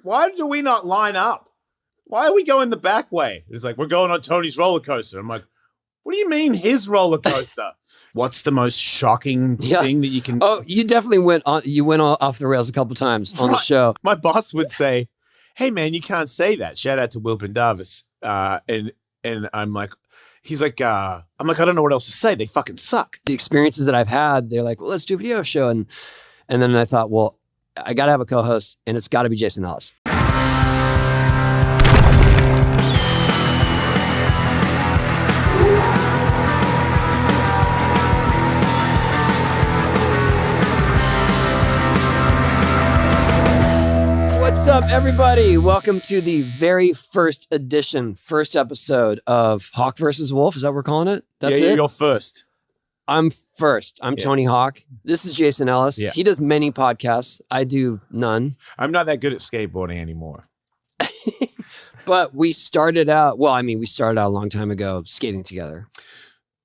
Why do we not line up? Why are we going the back way? It's like, we're going on Tony's roller coaster. I'm like, what do you mean his roller coaster? What's the most shocking thing that you can... Oh, you definitely went off the rails a couple times on the show. My boss would say, hey, man, you can't say that. Shout out to Will Pendarvis. And I'm like, he's like, I don't know what else to say. They fucking suck. The experiences that I've had, they're like, well, let's do a video show. And then I thought, well, I got to have a co-host, and it's got to be Jason Ellis. What's up, everybody? Welcome to the very first episode of Hawk versus Wolf. Is that what we're calling it? That's it? You're first. I'm first. I'm Tony Hawk. This is Jason Ellis. Yeah. He does many podcasts. I do none. I'm not that good at skateboarding anymore. But we started out a long time ago skating together.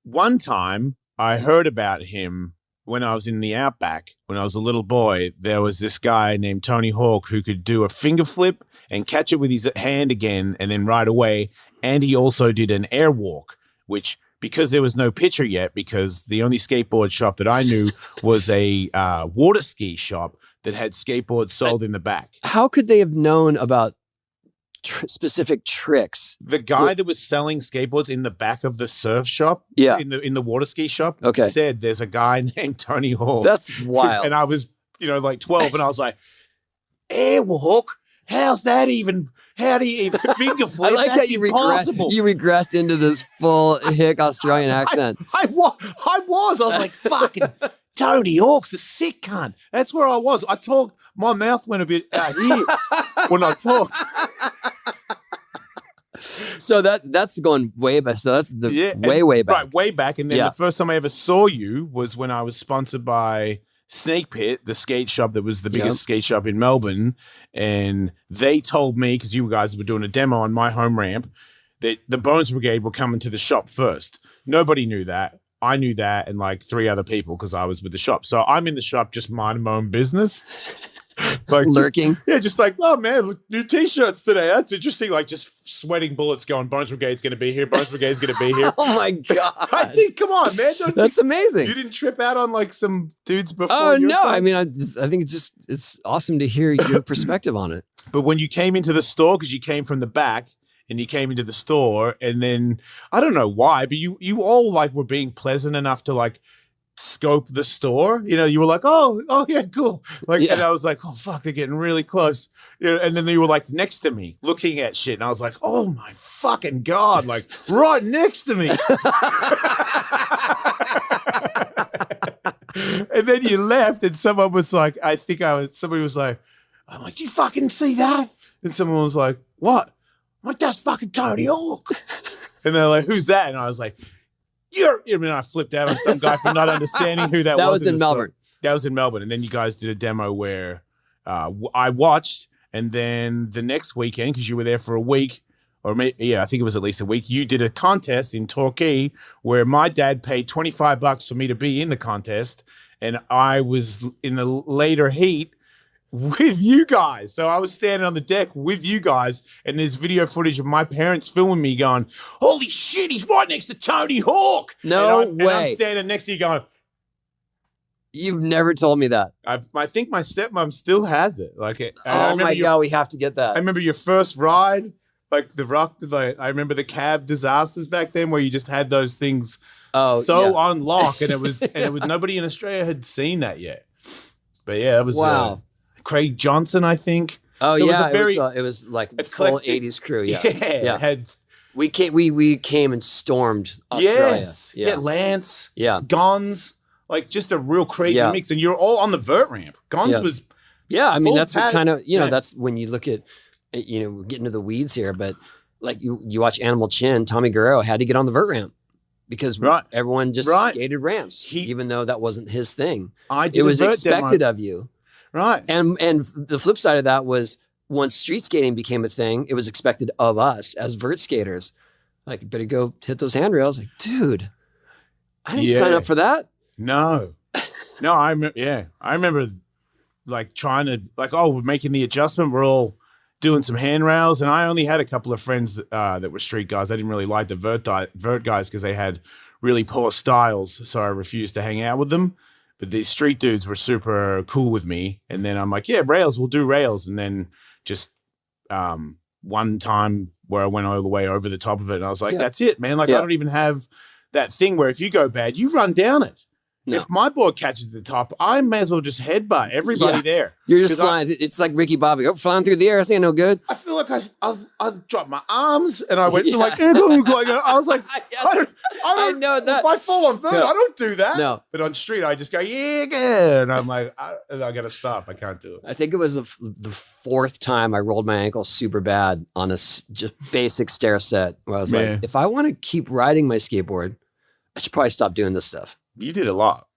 One time I heard about him when I was in the Outback. When I was a little boy, there was this guy named Tony Hawk who could do a finger flip and catch it with his hand again and then right away. And he also did an air walk, which... because there was no picture yet, because the only skateboard shop that I knew was a water ski shop that had skateboards sold in the back. How could they have known about specific tricks? The guy that was selling skateboards in the back of the surf shop, in the water ski shop, said there's a guy named Tony Hawk. That's wild. And I was, like 12, and I was like, air walk? How's that even? How do you even finger flip? I like That's how impossible. you regressed into this full hick Australian accent. I was like, fucking Tony Hawk's a sick cunt. That's where I was. I talked, my mouth went a bit out here when I talked. So that's going way back. So that's way back. Right, way back. And then the first time I ever saw you was when I was sponsored by Snake Pit, the skate shop that was the biggest skate shop in Melbourne. And they told me, because you guys were doing a demo on my home ramp, that the Bones Brigade were coming to the shop first. Nobody knew that. I knew that, and like 3 other people, because I was with the shop. So I'm in the shop just minding my own business. Like lurking. Just like, oh man, new t-shirts today. That's interesting. Like just sweating bullets going, Bones Brigade's going to be here. Bones Brigade's going to be here. Oh my God. I think, come on, man. That's amazing. You didn't trip out on like some dudes before? Oh no. I mean, I think it's awesome to hear your perspective on it. But when you came into the store, because you came from the back and you came into the store, and then I don't know why, but you all like were being pleasant enough to like scope the store. You were like, oh yeah, cool. Like, and I was like, oh fuck, they're getting really close. And then you were like next to me looking at shit, and I was like, oh my fucking God, like right next to me. And then you left, and someone was like, somebody was like, I'm like, do you fucking see that? And someone was like, what? I'm like, that's fucking Tony Hawk. And they're like, who's that? And I was like, I flipped out on some guy for not understanding who that was. That was in Melbourne. That was in Melbourne. And then you guys did a demo where I watched. And then the next weekend, because you were there for a week, I think it was at least a week, you did a contest in Torquay where my dad paid $25 for me to be in the contest. And I was in the later heat with you guys. So I was standing on the deck with you guys, and there's video footage of my parents filming me going, holy shit, he's right next to Tony Hawk. No way. And I'm standing next to you going, you've never told me that. I think my stepmom still has it. Like, oh my God, we have to get that. I remember your first ride, like I remember the cab disasters back then where you just had those things on lock, and it was nobody in Australia had seen that yet. But yeah, it was wow. Craig Johnson, I think. Oh so yeah, it was like a full 80s crew. Yeah. We came and stormed Australia. Yes. Yeah. Lance. Yeah. Gons. Like just a real crazy mix. And you're all on the vert ramp. Gons was. Yeah. I mean, that's what kind of, that's when you look at, we're getting to the weeds here, but like you watch Animal Chin, Tommy Guerrero had to get on the vert ramp because everyone just skated ramps, even though that wasn't his thing. It was expected of you. Right. And the flip side of that was once street skating became a thing, it was expected of us as vert skaters. Like, you better go hit those handrails. Like, dude, I didn't sign up for that. No. I remember like trying to, like, we're making the adjustment. We're all doing some handrails, and I only had a couple of friends that were street guys. I didn't really like the vert guys because they had really poor styles, so I refused to hang out with them. But these street dudes were super cool with me, and then I'm like, yeah, rails, we'll do rails. And then just one time where I went all the way over the top of it, and I was like, that's it, man. Like, I don't even have that thing where if you go bad, you run down it. No. If my board catches the top, I may as well just headbutt everybody there. You're just flying. It's like Ricky Bobby. Flying through the air. This ain't no good. I feel like I dropped my arms and I went like, I was like, I know that. If I fall on vert, I don't do that. No. But on street, I just go, yeah. And I'm like, I got to stop. I can't do it. I think it was the fourth time I rolled my ankle super bad on a just basic stair set where I was like, if I want to keep riding my skateboard, I should probably stop doing this stuff. You did a lot.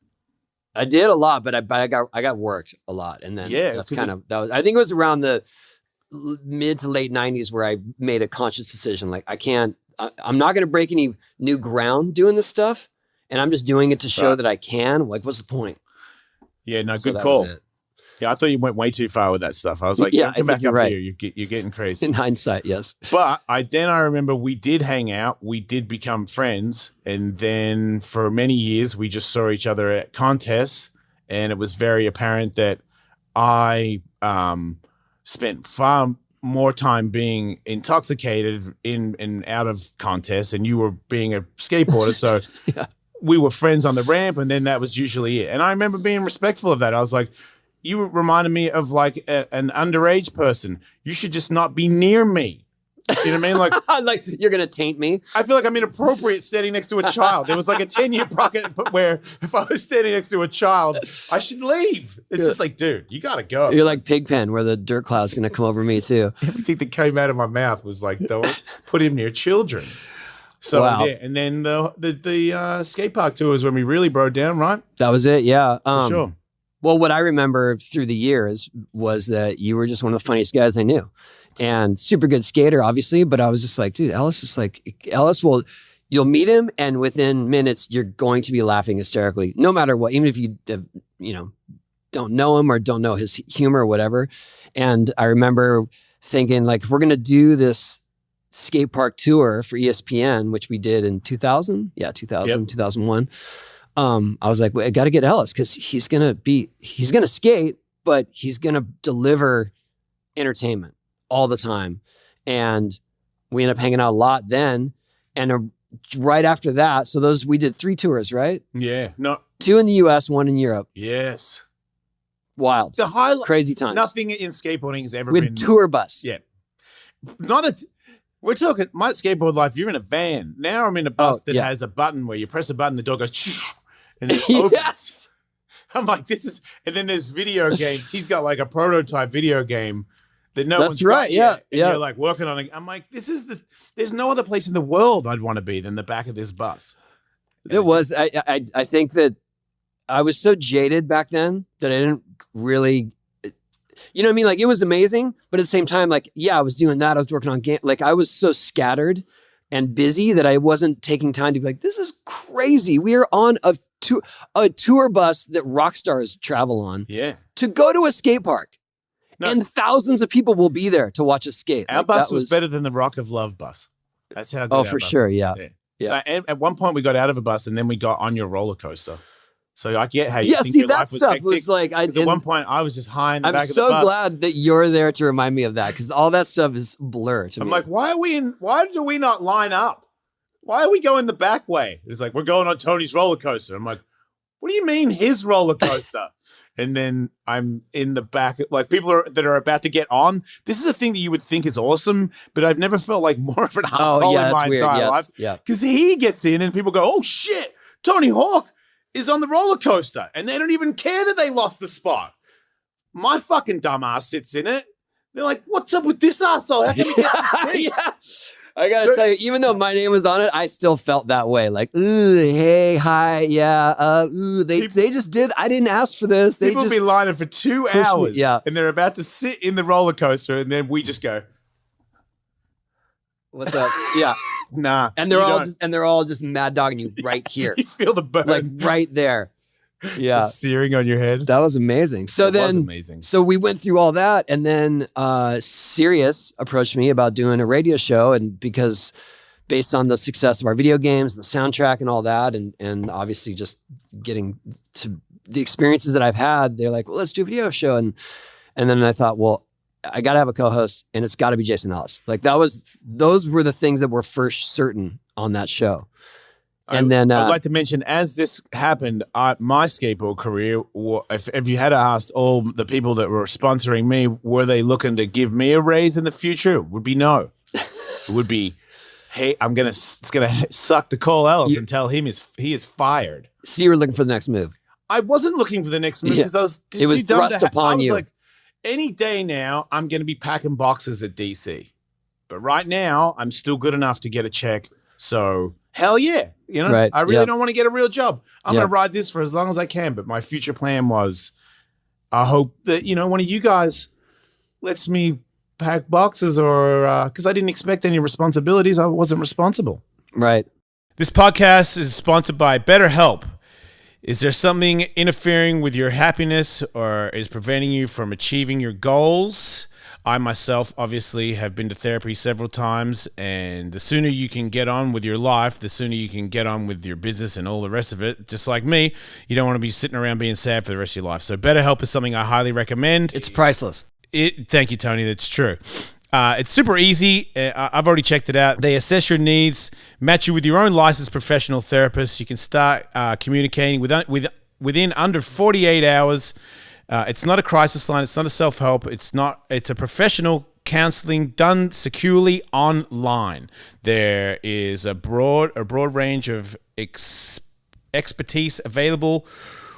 I did a lot, but I got worked a lot, and then that's kind of that was. I think it was around the mid to late '90s where I made a conscious decision. Like, I'm not going to break any new ground doing this stuff, and I'm just doing it to show that I can. Like, what's the point? Yeah, no, good call. Yeah, I thought you went way too far with that stuff. I was like, come back up here. You're getting crazy. In hindsight, yes. But I remember we did hang out. We did become friends. And then for many years, we just saw each other at contests. And it was very apparent that I spent far more time being intoxicated in and out of contests. And you were being a skateboarder. So we were friends on the ramp. And then that was usually it. And I remember being respectful of that. I was like, you reminded me of like an underage person. You should just not be near me. You know what I mean? Like, like you're going to taint me. I feel like I'm inappropriate standing next to a child. There was like a 10-year bracket where if I was standing next to a child, I should leave. It's just like, dude, you got to go. You're like Pigpen where the dirt cloud's going to come over me too. Everything that came out of my mouth was like, don't put him near children. So, and then the skate park tour is when we really broke down, right? That was it. Yeah. For sure. Well, what I remember through the years was that you were just one of the funniest guys I knew, and super good skater, obviously. But I was just like, dude, Ellis will, you'll meet him, and within minutes, you're going to be laughing hysterically, no matter what, even if you, don't know him or don't know his humor or whatever. And I remember thinking, like, if we're going to do this skate park tour for ESPN, which we did in 2000, 2001. I was like, well, I got to get Ellis because he's going to skate, but he's going to deliver entertainment all the time. And we ended up hanging out a lot then. And right after that, so we did 3 tours, right? Yeah. No. 2 in the US, 1 in Europe. Yes. Wild. The highlight. Crazy times. Nothing in skateboarding has ever been. With tour bus. Yeah. We're talking my skateboard life. You're in a van. Now I'm in a bus that has a button where you press a button, the door goes, and it opens. Yes. I'm like, and then there's video games. He's got like a prototype video game that one's got yet. And you're like working on it. I'm like, there's no other place in the world I'd want to be than the back of this bus. It was, I think that I was so jaded back then that I didn't really, you know what I mean? Like, it was amazing, but at the same time, like, I was doing that. I was working on game. Like, I was so scattered and busy that I wasn't taking time to be like, this is crazy. We are on a tour bus that rock stars travel on to go to a skate park. No. And thousands of people will be there to watch us skate. Our bus was better than the Rock of Love bus. That's how good our for sure, yeah. And at one point we got out of a bus and then we got on your roller coaster. So I get how you think your life was hectic. Was like, at one point I was just high in the back of the bus. I'm so glad that you're there to remind me of that, because all that stuff is blur to me. I'm like, why do we not line up? Why are we going the back way? It's like, we're going on Tony's roller coaster. I'm like, what do you mean his roller coaster? And then I'm in the back, like people that are about to get on. This is a thing that you would think is awesome, but I've never felt like more of an asshole in my entire life. Yeah, because he gets in and people go, "Oh shit, Tony Hawk is on the roller coaster," and they don't even care that they lost the spot. My fucking dumbass sits in it. They're like, "What's up with this asshole? How can he get to seat?" I gotta tell you, even though my name was on it, I still felt that way. Like, ooh, hey, hi, yeah, they just did. I didn't ask for this. People just be lining for 2 hours, and they're about to sit in the roller coaster, and then we just go, "What's up?" Yeah, nah, and they're all just mad dogging you right here. You feel the burn, like right there. Yeah. Just searing on your head. That was amazing. So So we went through all that, and then Sirius approached me about doing a radio show, and because based on the success of our video games, the soundtrack and all that, and obviously just getting to the experiences that I've had, they're like, well, let's do a video show. And then I thought, well, I got to have a co-host, and it's got to be Jason Ellis. Like those were the things that were first certain on that show. And then I'd like to mention, as this happened, my skateboard career, if you had asked all the people that were sponsoring me, were they looking to give me a raise in the future? It would be no. It would be, hey, it's gonna suck to call Ellis and tell him he is fired. So you were looking for the next move. I wasn't looking for the next move because it was thrust upon you. Like, any day now, I'm going to be packing boxes at DC. But right now, I'm still good enough to get a check. So hell yeah. Right. I really don't want to get a real job. I'm going to ride this for as long as I can. But my future plan was, I hope that, one of you guys lets me pack boxes, or because I didn't expect any responsibilities. I wasn't responsible. Right. This podcast is sponsored by BetterHelp. Is there something interfering with your happiness or is preventing you from achieving your goals? I myself obviously have been to therapy several times, and the sooner you can get on with your life, the sooner you can get on with your business and all the rest of it. Just like me, you don't want to be sitting around being sad for the rest of your life. So BetterHelp is something I highly recommend. It's priceless. Thank you, Tony. That's true. It's super easy. I've already checked it out. They assess your needs, match you with your own licensed professional therapist. You can start communicating within under 48 hours. It's not a crisis line. It's not a self-help. It's a professional counseling done securely online. There is a broad range of expertise available,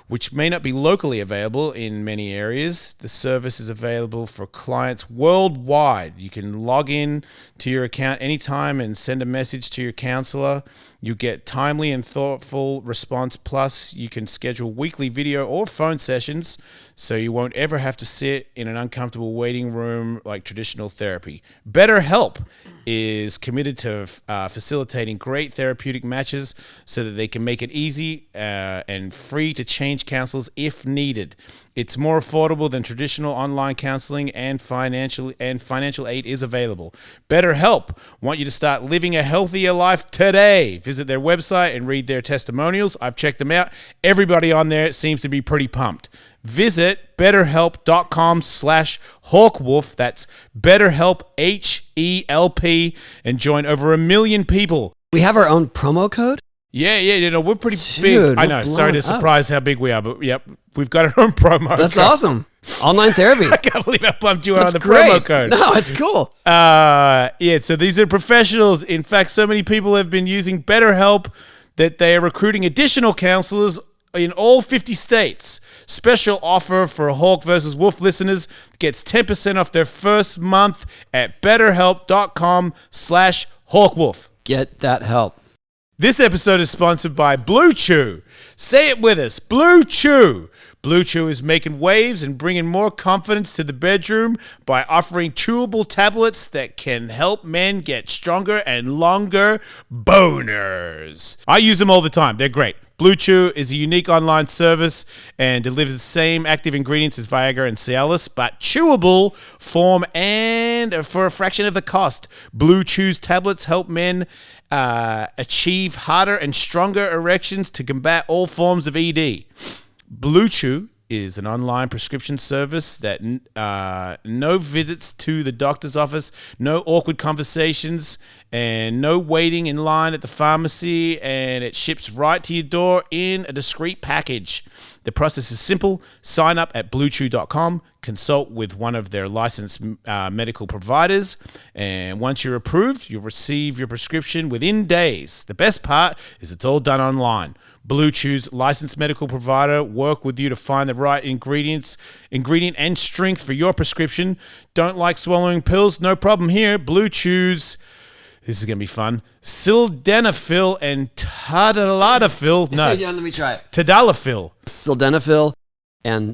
which may not be locally available in many areas. The service is available for clients worldwide. You can log in to your account anytime and send a message to your counselor. You get timely and thoughtful response. Plus, you can schedule weekly video or phone sessions, so you won't ever have to sit in an uncomfortable waiting room like traditional therapy. BetterHelp is committed to facilitating great therapeutic matches so that they can make it easy and free to change counselors if needed. It's more affordable than traditional online counseling, and financial aid is available. BetterHelp want you to start living a healthier life today. Visit their website and read their testimonials. I've checked them out. Everybody on there seems to be pretty pumped. Visit BetterHelp.com/HawkWolf. That's BetterHelp, HELP, and join over 1 million people. We have our own promo code? Yeah, we're pretty big. I know. Sorry to surprise how big we are, but yep, we've got our own promo code. That's awesome. Online therapy. I can't believe I pumped you on the promo code. No, it's cool. So these are professionals. In fact, so many people have been using BetterHelp that they are recruiting additional counselors in all 50 states. Special offer for Hawk versus Wolf listeners gets 10% off their first month at BetterHelp.com/HawkWolf. Get that help. This episode is sponsored by Blue Chew. Say it with us, Blue Chew. Blue Chew is making waves and bringing more confidence to the bedroom by offering chewable tablets that can help men get stronger and longer boners. I use them all the time. They're great. Blue Chew is a unique online service and delivers the same active ingredients as Viagra and Cialis, but chewable form and for a fraction of the cost. Blue Chew's tablets help men achieve harder and stronger erections to combat all forms of ED. Blue Chew is an online prescription service that no visits to the doctor's office, no awkward conversations, and no waiting in line at the pharmacy, and it ships right to your door in a discreet package. The process is simple. Sign up at bluechew.com, consult with one of their licensed medical providers, and once you're approved, you'll receive your prescription within days. The best part is it's all done online. Blue Chew's licensed medical provider work with you to find the right ingredient and strength for your prescription. Don't like swallowing pills? No problem here. Blue Chew's, this is going to be fun, sildenafil and tadalafil. No. Yeah, let me try it. Tadalafil. Sildenafil and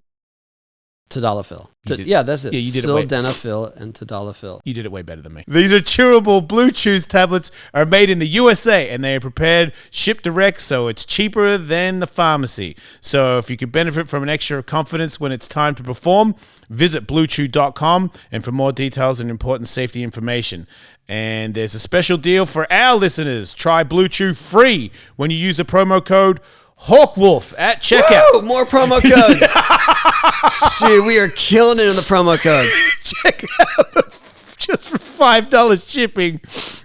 Tadalafil. That's it. Yeah, you did it. Sildenafil and Tadalafil. You did it way better than me. These are chewable Blue Chews tablets, are made in the USA, and they are prepared, shipped direct, so it's cheaper than the pharmacy. So if you could benefit from an extra confidence when it's time to perform, visit bluechew.com and for more details and important safety information. And there's a special deal for our listeners. Try Blue Chew free when you use the promo code HawkWolf at checkout. Woo! More promo codes. Shoot, we are killing it in the promo codes. Check out just for $5 shipping.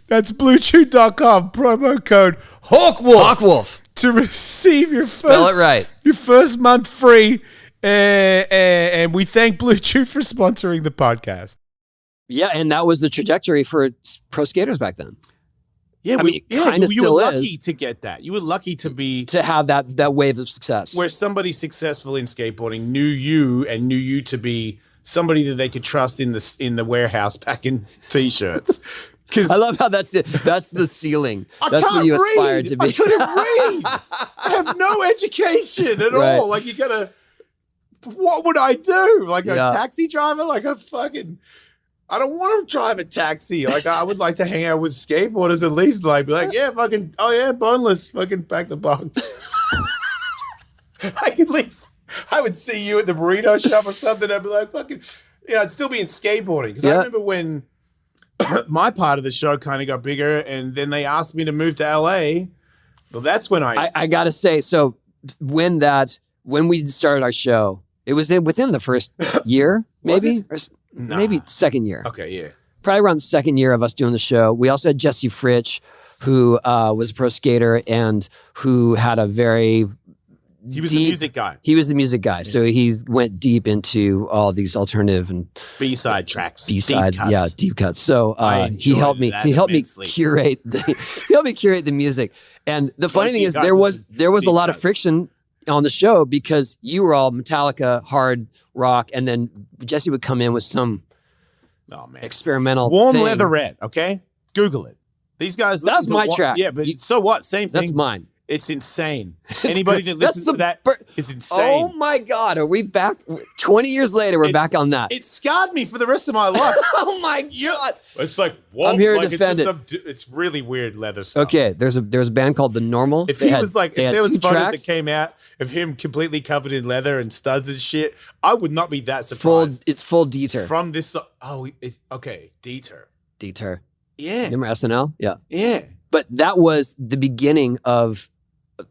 That's bluechew.com. Promo code HawkWolf. HawkWolf. To receive your your first month free. And we thank Blue Chew for sponsoring the podcast. Yeah, and that was the trajectory for pro skaters back then. Yeah, I mean, it kind of still you were lucky is. to get that. You were lucky to have that wave of success. Where somebody successful in skateboarding knew you to be somebody that they could trust in the warehouse packing t-shirts. I love how that's it. That's the ceiling. That's what you aspire to be. I couldn't read. I have no education at all. Like you gotta. What would I do? Like a taxi driver? Like a fucking. I don't want to drive a taxi. Like I would like to hang out with skateboarders at least. Like be like, yeah, fucking, oh yeah, boneless, fucking pack the box. I would see you at the burrito shop or something. I'd be like, fucking, I'd still be in skateboarding because I remember when my part of the show kind of got bigger, and then they asked me to move to LA. Well, that's when I gotta say, so when we started our show, it was within the first year, maybe. Maybe second year. Okay, yeah. Probably around the second year of us doing the show. We also had Jesse Fritsch, who was a pro skater and who had a very He was the music guy. He was the music guy. So he went deep into all these alternative and B-side tracks. B-side, deep cuts. So he helped me. He helped me curate the music. And the funny thing is, there was a lot of friction on the show because you were all Metallica, hard rock, and then Jesse would come in with some experimental Warm thing. Leatherette, okay? Google it. These guys That's my track. Yeah, but so what? Same thing. That's mine. It's insane. Anybody that listens to that is insane. Oh my God, are we back? 20 years later, we're back on that. It scarred me for the rest of my life. Oh my God. It's like, whoa, I'm here to defend it. It's really weird leather stuff. Okay, there's a band called The Normal. If there was photos that came out of him completely covered in leather and studs and shit, I would not be that surprised. It's full Dieter. From this, Dieter. Dieter. Yeah. Remember SNL? Yeah. Yeah. But that was the beginning of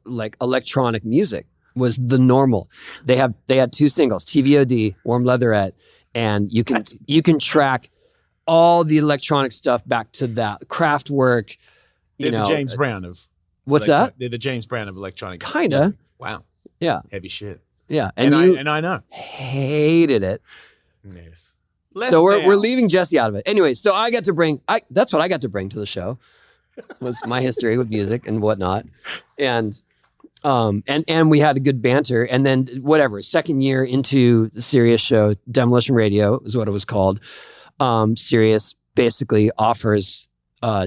like electronic music. Was The Normal. They had two singles, TVOD, Warm Leatherette, and you can track all the electronic stuff back to that Kraftwerk. They're the James Brown of what's that? They're the James Brown of electronic. Kinda. Music. Wow. Yeah. Heavy shit. Yeah, and I know. Hated it. Yes. So we're leaving Jesse out of it. Anyway, so that's what I got to bring to the show. Was my history with music and whatnot. And we had a good banter. And then second year into the Sirius show, Demolition Radio is what it was called. Sirius basically offers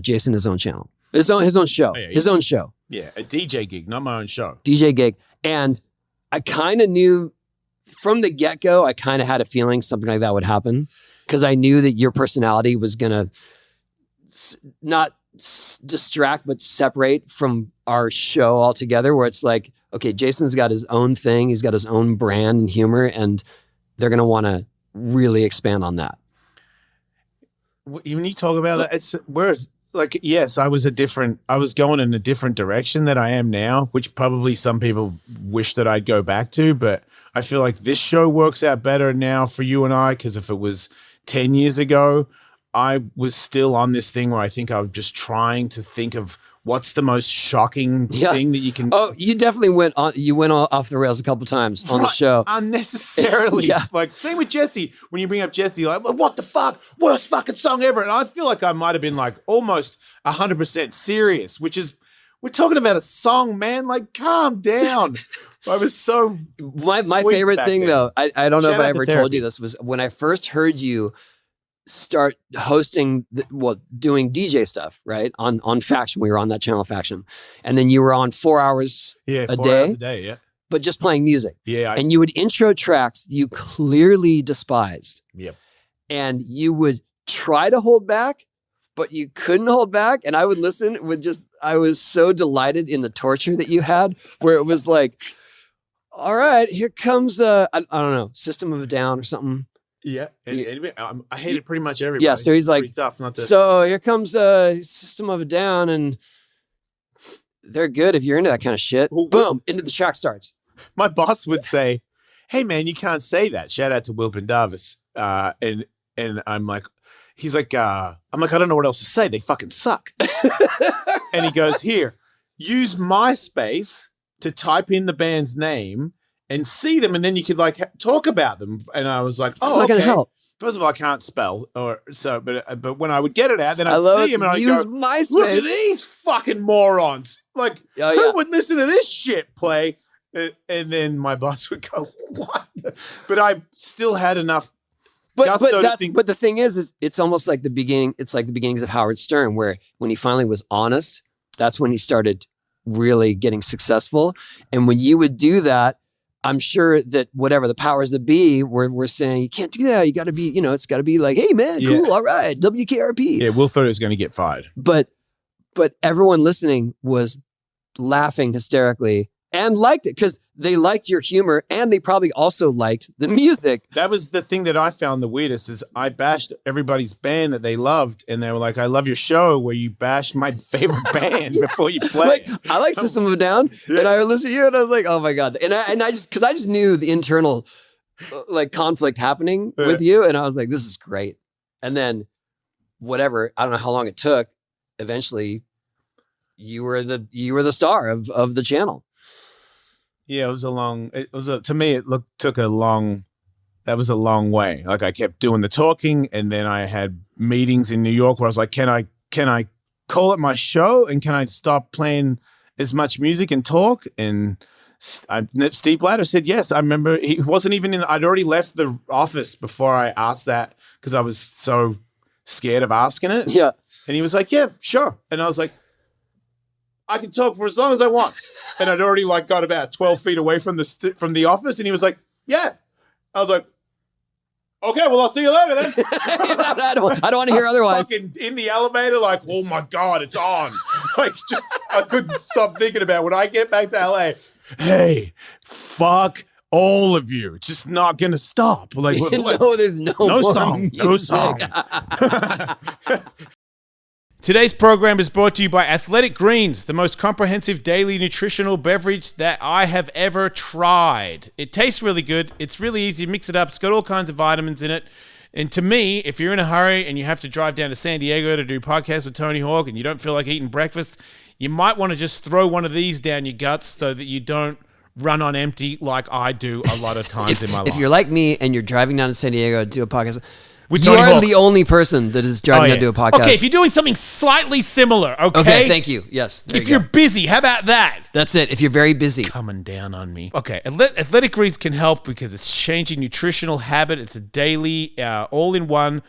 Jason his own channel. His own show. His own show. Yeah, a DJ gig, not my own show. DJ gig. And I kind of knew from the get-go, I kind of had a feeling something like that would happen because I knew that your personality was going to not distract, but separate from our show altogether, where it's like, okay, Jason's got his own thing. He's got his own brand and humor, and they're going to want to really expand on that. When you talk about that, yes, I was going in a different direction than I am now, which probably some people wish that I'd go back to, but I feel like this show works out better now for you and I, because if it was 10 years ago, I was still on this thing where I think I was just trying to think of what's the most shocking thing that you can. Oh, you definitely went off the rails a couple times on the show. Unnecessarily. Yeah. Like, same with Jesse. When you bring up Jesse, like, what the fuck? Worst fucking song ever. And I feel like I might have been like almost 100% serious, which is, we're talking about a song, man. Like, calm down. I was so. My favorite thing, though, I don't know if I ever told you this, was when I first heard you start hosting, doing DJ stuff, right? On Faction. We were on that channel Faction. And then you were on 4 hours a day. 4 hours a day, yeah. but just playing music. Yeah. And you would intro tracks you clearly despised. Yep. And you would try to hold back, but you couldn't hold back. And I would listen with I was so delighted in the torture that you had, where it was like, all right, here comes, I don't know, System of a Down or something. Yeah. And I hated pretty much everybody. Yeah. So he's like, so here comes System of a Down, and they're good if you're into that kind of shit. Boom, into the track starts. My boss would say, hey man, you can't say that. Shout out to Will Pendavis. And I'm like, he's like, I don't know what else to say. They fucking suck. And he goes, here, use MySpace to type in the band's name and see them, and then you could like talk about them. And I was like, it's not gonna help. First of all, I can't spell, but when I would get it out, then I'd see him and I'd go, MySpace. Look at these fucking morons. Like, who would listen to this shit play? And then my boss would go, what? But I still had enough. But the thing is it's almost like the beginning. It's like the beginnings of Howard Stern, where when he finally was honest, that's when he started really getting successful. And when you would do that, I'm sure that whatever the powers that be were saying, you can't do that. You got to be, it's got to be like, hey man, cool, all right, WKRP. Yeah, Will thought he was going to get fired. But everyone listening was laughing hysterically and liked it because they liked your humor and they probably also liked the music. That was the thing that I found the weirdest is I bashed everybody's band that they loved, and they were like, I love your show where you bashed my favorite band before you play. I like System of a Down, and I would listen to you and I was like, oh my God. And I just knew the internal like conflict happening with you, and I was like, this is great. And then whatever, I don't know how long it took, eventually you were the star of the channel. Yeah, that was a long way. Like I kept doing the talking, and then I had meetings in New York where I was like, can I call it my show, and can I stop playing as much music and talk? And Steve Blatter said yes. I remember he wasn't even I'd already left the office before I asked that because I was so scared of asking it. Yeah. And he was like, yeah, sure. And I was like, I can talk for as long as I want. And I'd already like got about 12 feet away from the office. And he was like, yeah. I was like, okay, well, I'll see you later then. I don't want to hear otherwise. Fucking in the elevator, like, oh my God, it's on. Like, just, I couldn't stop thinking about when I get back to LA. Hey, fuck all of you. It's just not going to stop. Like, no, there's no song. No song. Today's program is brought to you by AthleticGreens, the most comprehensive daily nutritional beverage that I have ever tried. It tastes really good. It's really easy to mix it up. It's got all kinds of vitamins in it. And to me, if you're in a hurry and you have to drive down to San Diego to do podcasts with Tony Hawk and you don't feel like eating breakfast, you might want to just throw one of these down your guts so that you don't run on empty like I do a lot of times in my life. If you're like me and you're driving down to San Diego to do a podcast, with you are the only person that is driving to do a podcast. Okay, if you're doing something slightly similar, okay? Okay, thank you. Yes. If you're busy, how about that? That's it. If you're very busy. Coming down on me. Okay, AthleticGreens can help because it's changing nutritional habit. It's a daily, all-in-one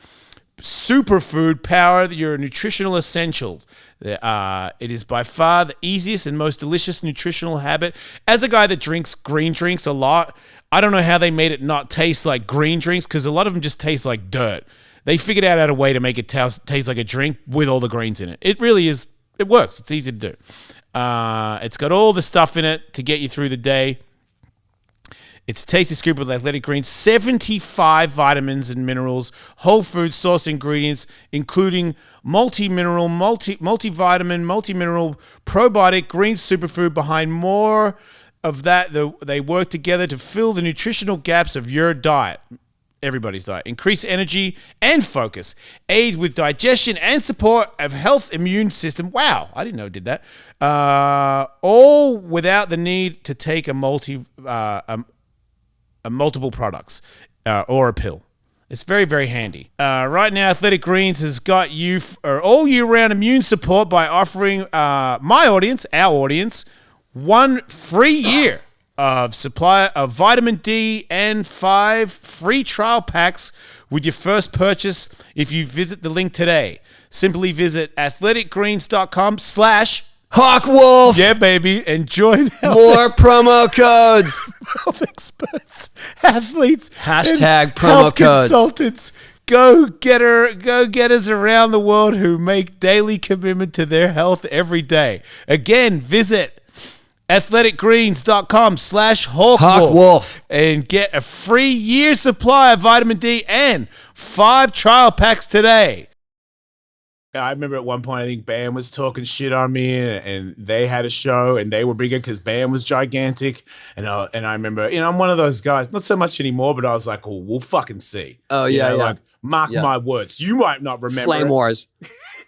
superfood power your nutritional essentials. It is by far the easiest and most delicious nutritional habit. As a guy that drinks green drinks a lot, I don't know how they made it not taste like green drinks because a lot of them just taste like dirt. They figured out a way to make it taste like a drink with all the greens in it. It really is. It works. It's easy to do. It's got all the stuff in it to get you through the day. It's Tasty Scoop with AthleticGreens. 75 vitamins and minerals, whole food source ingredients, including multi-mineral, multivitamin, multi-mineral, probiotic, green superfood. Behind more of that, they work together to fill the nutritional gaps of your diet, everybody's diet, increase energy and focus, aid with digestion and support of health immune system. Wow, I didn't know it did that. All without the need to take a multiple products or a pill. It's very, very handy. Right now, Athletic Greens has got you all year-round immune support by offering our audience, 1 free year of supply of vitamin D and 5 free trial packs with your first purchase if you visit the link today. Simply visit athleticgreens.com/ Hawk Wolf. Yeah, baby. And join more promo codes. Health experts, athletes, hashtag promo health codes. Consultants, go-getters around the world who make daily commitment to their health every day. Again, visit AthleticGreens.com/HawkWolf and get a free year supply of vitamin D and 5 trial packs today. I remember at one point, I think Bam was talking shit on me, and they had a show, and they were bigger because Bam was gigantic. And I remember, I'm one of those guys, not so much anymore, but I was like, oh, we'll fucking see. Oh, yeah, Like, mark my words. You might not remember. Flame Wars.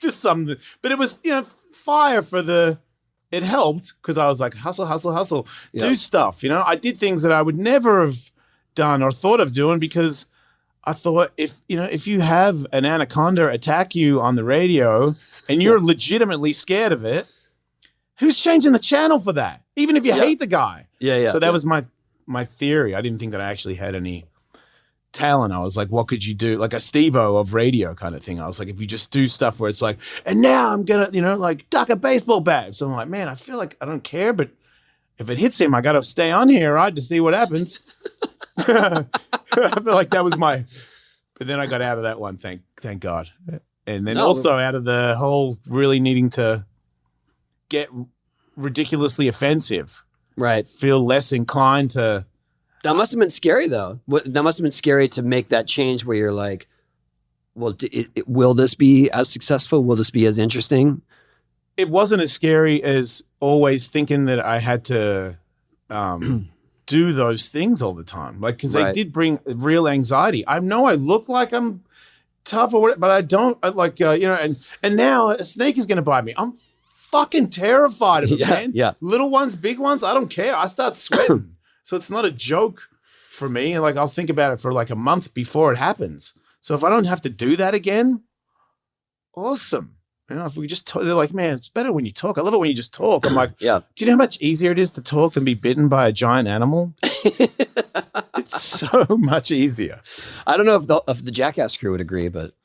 Just something. But it was, fire for the... It helped because I was like, hustle, do stuff. I did things that I would never have done or thought of doing because... I thought if you have an anaconda attack you on the radio and you're legitimately scared of it, who's changing the channel for that? Even if you hate the guy. Yeah. So that was my theory. I didn't think that I actually had any talent. I was like, what could you do? Like a Steve-O of radio kind of thing. I was like, if you just do stuff where it's like, and now I'm going to, like duck a baseball bat. So I'm like, man, I feel like I don't care, but if it hits him, I got to stay on here, right, to see what happens. I feel like that was but then I got out of that one, thank God. And then also out of the whole really needing to get ridiculously offensive. Right. Feel less inclined to. That must have been scary, though. That must have been scary to make that change where you're like, well, will this be as successful? Will this be as interesting? It wasn't as scary as always thinking that I had to do those things all the time. Like, because they did bring real anxiety. I know I look like I'm tough or whatever, but I don't. And now a snake is going to bite me. I'm fucking terrified of it, man. Yeah. Little ones, big ones, I don't care. I start sweating. So it's not a joke for me. And like, I'll think about it for like a month before it happens. So if I don't have to do that again, awesome. If we just talk, they're like, man, it's better when you talk. I love it when you just talk. I'm like, do you know how much easier it is to talk than be bitten by a giant animal? It's so much easier. I don't know if the Jackass crew would agree, but.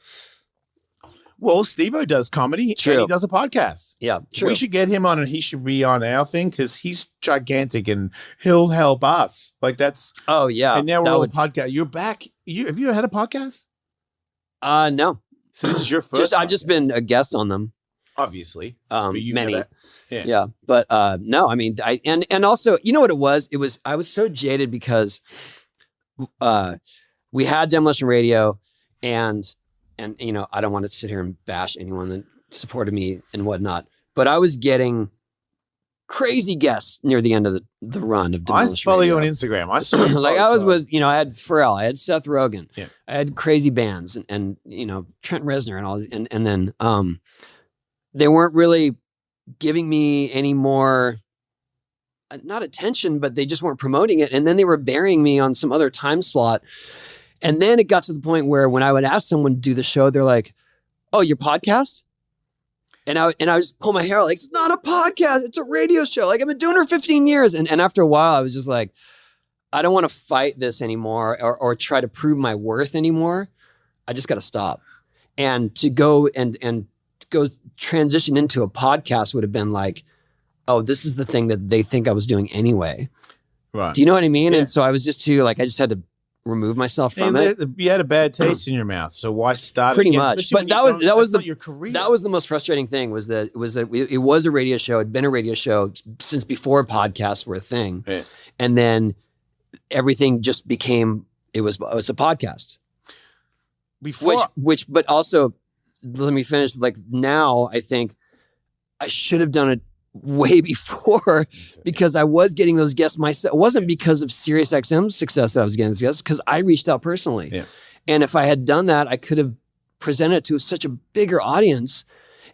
Well, Steve-O does comedy and he does a podcast. Yeah, true. We should get him on and he should be on our thing because he's gigantic and he'll help us. Like that's. Oh, yeah. And now we're all podcast. You're back. Have you had a podcast? No. So this is your first. I've just been a guest on them, obviously. Many, but no. I mean, and also, you know what it was? I was so jaded because we had Demolition Radio, and I don't want to sit here and bash anyone that supported me and whatnot, but I was getting crazy guests near the end of the run of Demolition I follow Radio. you on Instagram. I saw like I was with, I had Pharrell, I had Seth Rogen, I had crazy bands and Trent Reznor and all, and then they weren't really giving me any more, not attention, but they just weren't promoting it. And then they were burying me on some other time slot. And then it got to the point where when I would ask someone to do the show, they're like, "Oh, your podcast?" And I just pull my hair like, it's not a podcast, it's a radio show. Like I've been doing it for 15 years. And after a while, I was just like, I don't want to fight this anymore or try to prove my worth anymore. I just got to stop. And to go and go transition into a podcast would have been like, oh, this is the thing that they think I was doing anyway. Right. Do you know what I mean? Yeah. And so I was just I just had to remove myself from it. You had a bad taste in your mouth, so why start? Pretty again? much. Especially But that was your career. That was the most frustrating thing. Was that it was a radio show. It'd been a radio show since before podcasts were a thing, and then everything just became it's a podcast. But also, let me finish. Like now, I think I should have done it way before because I was getting those guests myself. It wasn't because of SiriusXM's success that I was getting those guests, because I reached out personally. Yeah. And if I had done that, I could have presented it to such a bigger audience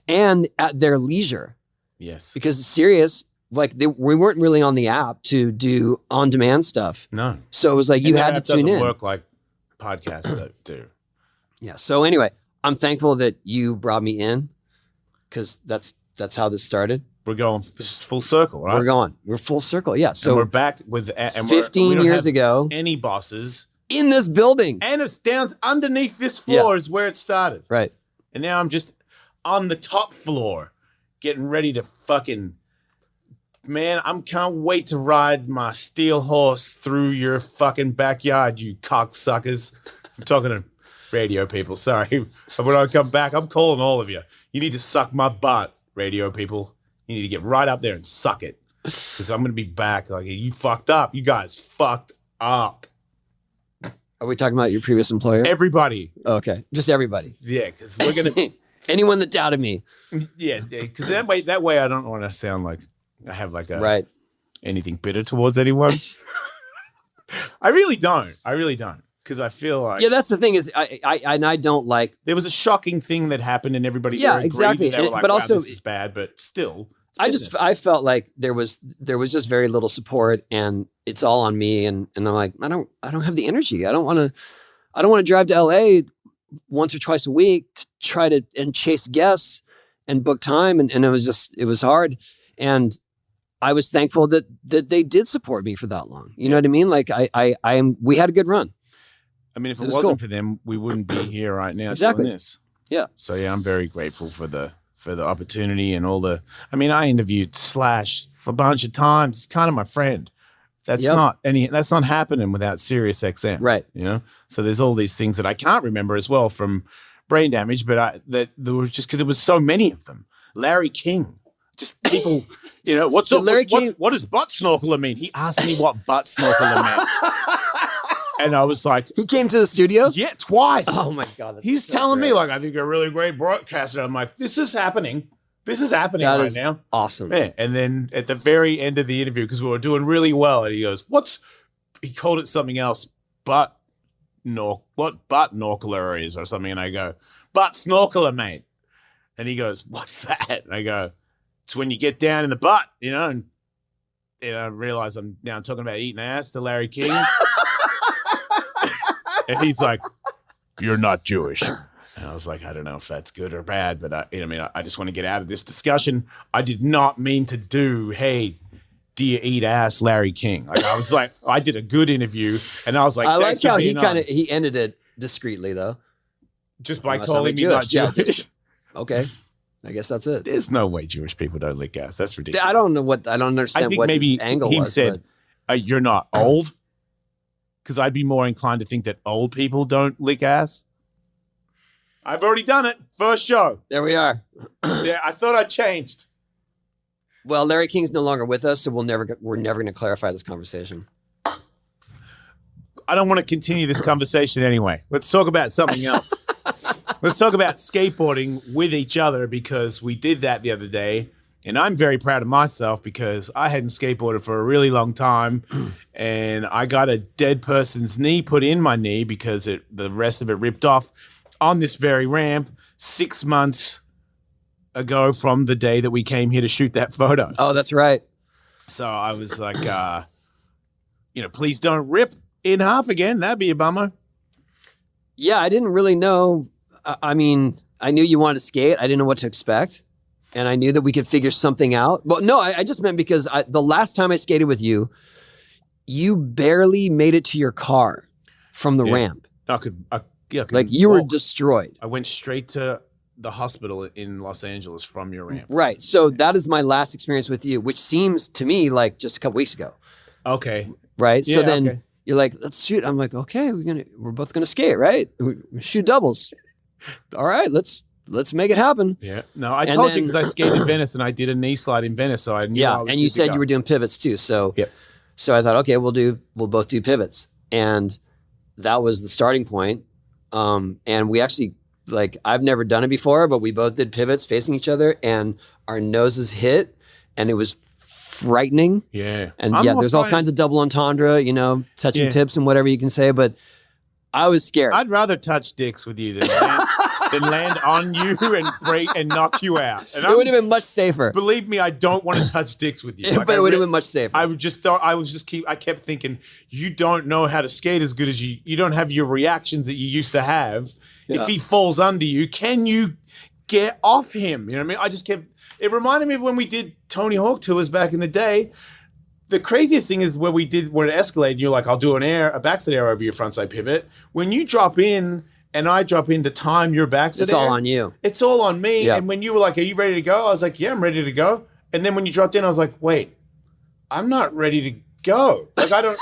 and at their leisure. Yes. Because Sirius, we weren't really on the app to do on-demand stuff. No. So it was like you had to tune in. It doesn't work like podcasts do. Yeah. So anyway, I'm thankful that you brought me in because that's how this started. We're going full circle, right? We're full circle. Yeah. So and we're back with 15 years ago. Any bosses in this building, and it's down underneath this floor is where it started. Right. And now I'm just on the top floor, getting ready to fucking, man, I can't wait to ride my steel horse through your fucking backyard, you cocksuckers. I'm talking to radio people, sorry. When I come back, I'm calling all of you. You need to suck my butt, radio people. You need to get right up there and suck it. Because I'm going to be back. Like, you fucked up. You guys fucked up. Are we talking about your previous employer? Everybody. Okay. Just everybody. Yeah, because we're going to... Anyone that doubted me. Yeah, because that way I don't want to sound like I have like a anything bitter towards anyone. I really don't. Because I feel like... Yeah, that's the thing is I don't like... There was a shocking thing that happened and everybody exactly. They were like, but wow, also, this is bad, but still... I felt like there was just very little support and it's all on me and I'm like I don't have the energy. I don't want to drive to LA once or twice a week to try to and chase guests and book time and it was hard and I was thankful that they did support me for that long. You know what I mean? Like we had a good run. I mean, if it wasn't for them, we wouldn't be here right now doing this. Yeah. So yeah, I'm very grateful for the opportunity and all the, I mean, I interviewed Slash for a bunch of times. He's kind of my friend. That's not happening without Sirius XM. Right. You know? So there's all these things that I can't remember as well from brain damage, but there was just because it was so many of them. Larry King, just people, you know, what's up? What does butt snorkeler mean? He asked me what butt snorkeler meant. And I was like... He came to the studio? Yeah, twice. Oh, my God. He's telling me, like, I think you're a really great broadcaster. I'm like, this is happening. This is happening right now. Awesome. Yeah. And then at the very end of the interview, because we were doing really well, and he goes, he called it something else, what butt snorkeler is or something. And I go, butt snorkeler, mate. And he goes, what's that? And I go, it's when you get down in the butt, you know, and I realize I'm talking about eating ass to Larry King. And he's like, you're not Jewish. And I was like, I don't know if that's good or bad, but I just want to get out of this discussion. I did not mean to do, hey, do you eat ass, Larry King? Like, I was like, I did a good interview, and I was like, I like how he ended it discreetly though. Just by calling me not Jewish. Okay. I guess that's it. There's no way Jewish people don't lick ass. That's ridiculous. I don't understand what his angle was. He said, you're not old? Because I'd be more inclined to think that old people don't lick ass. I've already done it. First show. There we are. Yeah, I thought I changed. Well, Larry King's no longer with us, so we're never going to clarify this conversation. I don't want to continue this conversation anyway. Let's talk about something else. Let's talk about skateboarding with each other because we did that the other day. And I'm very proud of myself because I hadn't skateboarded for a really long time and I got a dead person's knee put in my knee because the rest of it ripped off on this very ramp 6 months ago from the day that we came here to shoot that photo. Oh, that's right. So I was like, please don't rip in half again. That'd be a bummer. Yeah, I didn't really know. I mean, I knew you wanted to skate. I didn't know what to expect. And I knew that we could figure something out. Well, no, I just meant because the last time I skated with you, you barely made it to your car from the ramp. I could like you were destroyed. I went straight to the hospital in Los Angeles from your ramp. Right. So that is my last experience with you, which seems to me like just a couple weeks ago. Okay. Right. Yeah, so then you're like, let's shoot. I'm like, okay, we're both gonna skate, right? We shoot doubles. All right, let's make it happen. Yeah. No, I told you because I skated in Venice and I did a knee slide in Venice, so I knew. Yeah, and you said you were doing pivots too. So So I thought, okay, we'll both do pivots, and that was the starting point. And we actually I've never done it before, but we both did pivots facing each other, and our noses hit, and it was frightening. Yeah. And there's all kinds of double entendre, touching tips and whatever you can say, but I was scared. I'd rather touch dicks with you than land on you and break and knock you out. And it would have been much safer. Believe me, I don't want to touch dicks with you. But it would have been much safer. I kept thinking, you don't know how to skate as good as you don't have your reactions that you used to have. Yeah. If he falls under you, can you get off him? You know what I mean? It reminded me of when we did Tony Hawk tours back in the day. The craziest thing is when it escalated, you're like, I'll do a backslide air over your frontside pivot. When you drop in and I drop in to time your backside It's all on you. It's all on me. Yep. And when you were like, are you ready to go? I was like, yeah, I'm ready to go. And then when you dropped in, I was like, wait, I'm not ready to go. Like, I don't,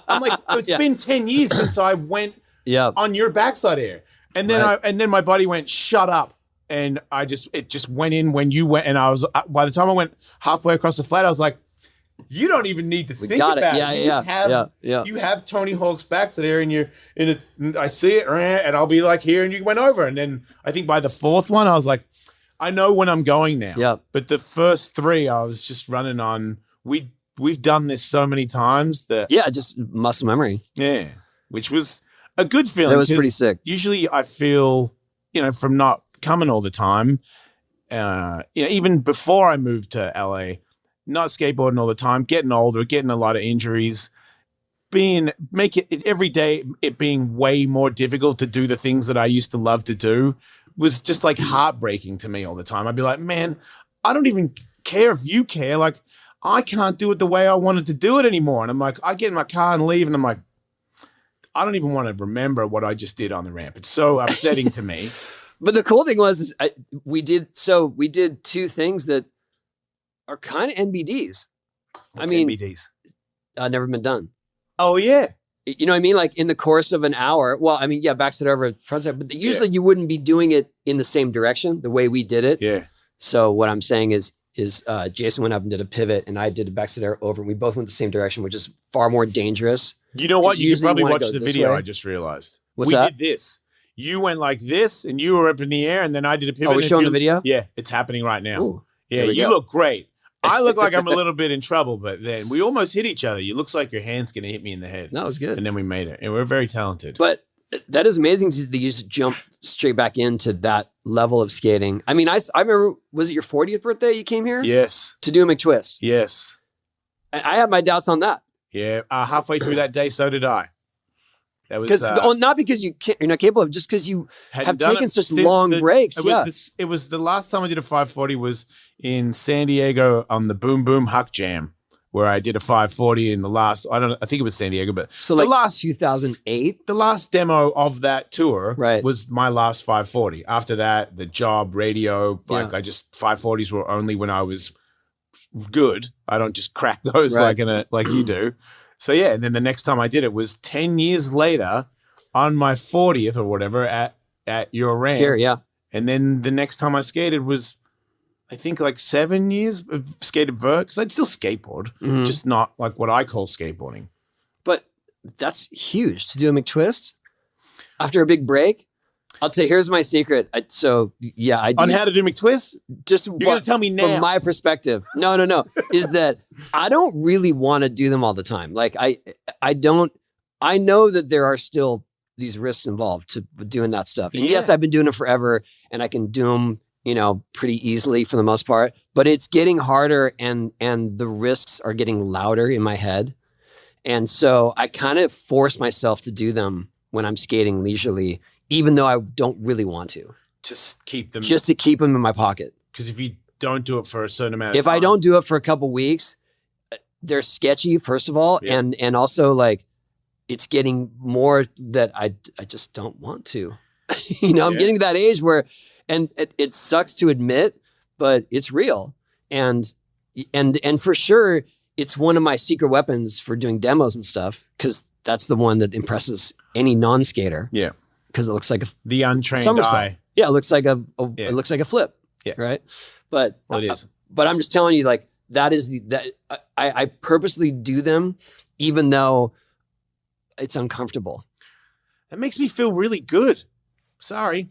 I'm like, it's been 10 years since I went on your backside air. And then and then my buddy went, shut up. And it just went in when you went. And I was, by the time I went halfway across the flat, I was like, you don't even need to think about it. You have Tony Hawk's backside air and I see it and I'll be like here and you went over. And then I think by the fourth one, I was like, I know when I'm going now. Yep. But the first three, I was just running on, we've done this so many times that. Yeah, just muscle memory. Yeah, which was a good feeling. That was pretty sick. Usually I feel, from not coming all the time, even before I moved to LA, not skateboarding all the time, getting older, getting a lot of injuries, make it every day, it being way more difficult to do the things that I used to love to do was just like heartbreaking to me all the time. I'd be like, man, I don't even care if you care. Like, I can't do it the way I wanted to do it anymore. And I'm like, I get in my car and leave and I'm like, I don't even want to remember what I just did on the ramp. It's so upsetting to me. But the cool thing was, we did two things that are kind of NBDs. What's NBDs? Never been done. Oh, yeah. You know what I mean? Like in the course of an hour. Well, I mean, yeah, backside over, frontside. But usually you wouldn't be doing it in the same direction, the way we did it. Yeah. So what I'm saying is Jason went up and did a pivot and I did a backside over. And we both went the same direction, which is far more dangerous. You know what? You could probably watch the video. I just realized. What's that? We did this. You went like this and you were up in the air and then I did a pivot. Oh, we're showing the video? Yeah, it's happening right now. Ooh, yeah, you look great. I look like I'm a little bit in trouble, but then we almost hit each other. It looks like your hand's going to hit me in the head. That was good. And then we made it. And we're very talented. But that is amazing to just jump straight back into that level of skating. I mean, I remember, was it your 40th birthday you came here? Yes. To do a McTwist? Yes. And I had my doubts on that. Yeah. Halfway through that day, so did I. That was not because you're not capable of, just because you have taken such long breaks. It was the last time I did a 540 was in San Diego on the Boom Boom Huck Jam, where I did a 540 in the last. I think it was San Diego, but so the last 2008, the last demo of that tour right. was my last 540. After that, the job, radio, I just 540s were only when I was good. I don't just crack those like you do. So yeah, and then the next time I did it was 10 years later on my 40th or whatever at your ramp. Here, yeah. And then the next time I skated was, I think, like 7 years of skated vert, because I'd still skateboard, just not like what I call skateboarding. But that's huge to do a McTwist after a big break. I'll tell you, here's my secret. I do. On how to do McTwist? Just you're going to tell me now. From my perspective. No. Is that I don't really want to do them all the time. Like I know that there are still these risks involved to doing that stuff. And yes, I've been doing it forever and I can do them, pretty easily for the most part, but it's getting harder and the risks are getting louder in my head. And so I kind of force myself to do them when I'm skating leisurely, even though I don't really want to. Just to keep them in my pocket. Because if you don't do it for a certain amount of time. If I don't do it for a couple weeks, they're sketchy, first of all. Yeah. And also like, it's getting more that I just don't want to. I'm getting to that age where, and it sucks to admit, but it's real. And for sure, it's one of my secret weapons for doing demos and stuff, because that's the one that impresses any non-skater. Yeah. Because it looks like the untrained somersault. Eye. Yeah, it looks like it looks like a flip. Yeah. Right. But it is. But I'm just telling you, like, that is I purposely do them, even though it's uncomfortable. That makes me feel really good. Sorry.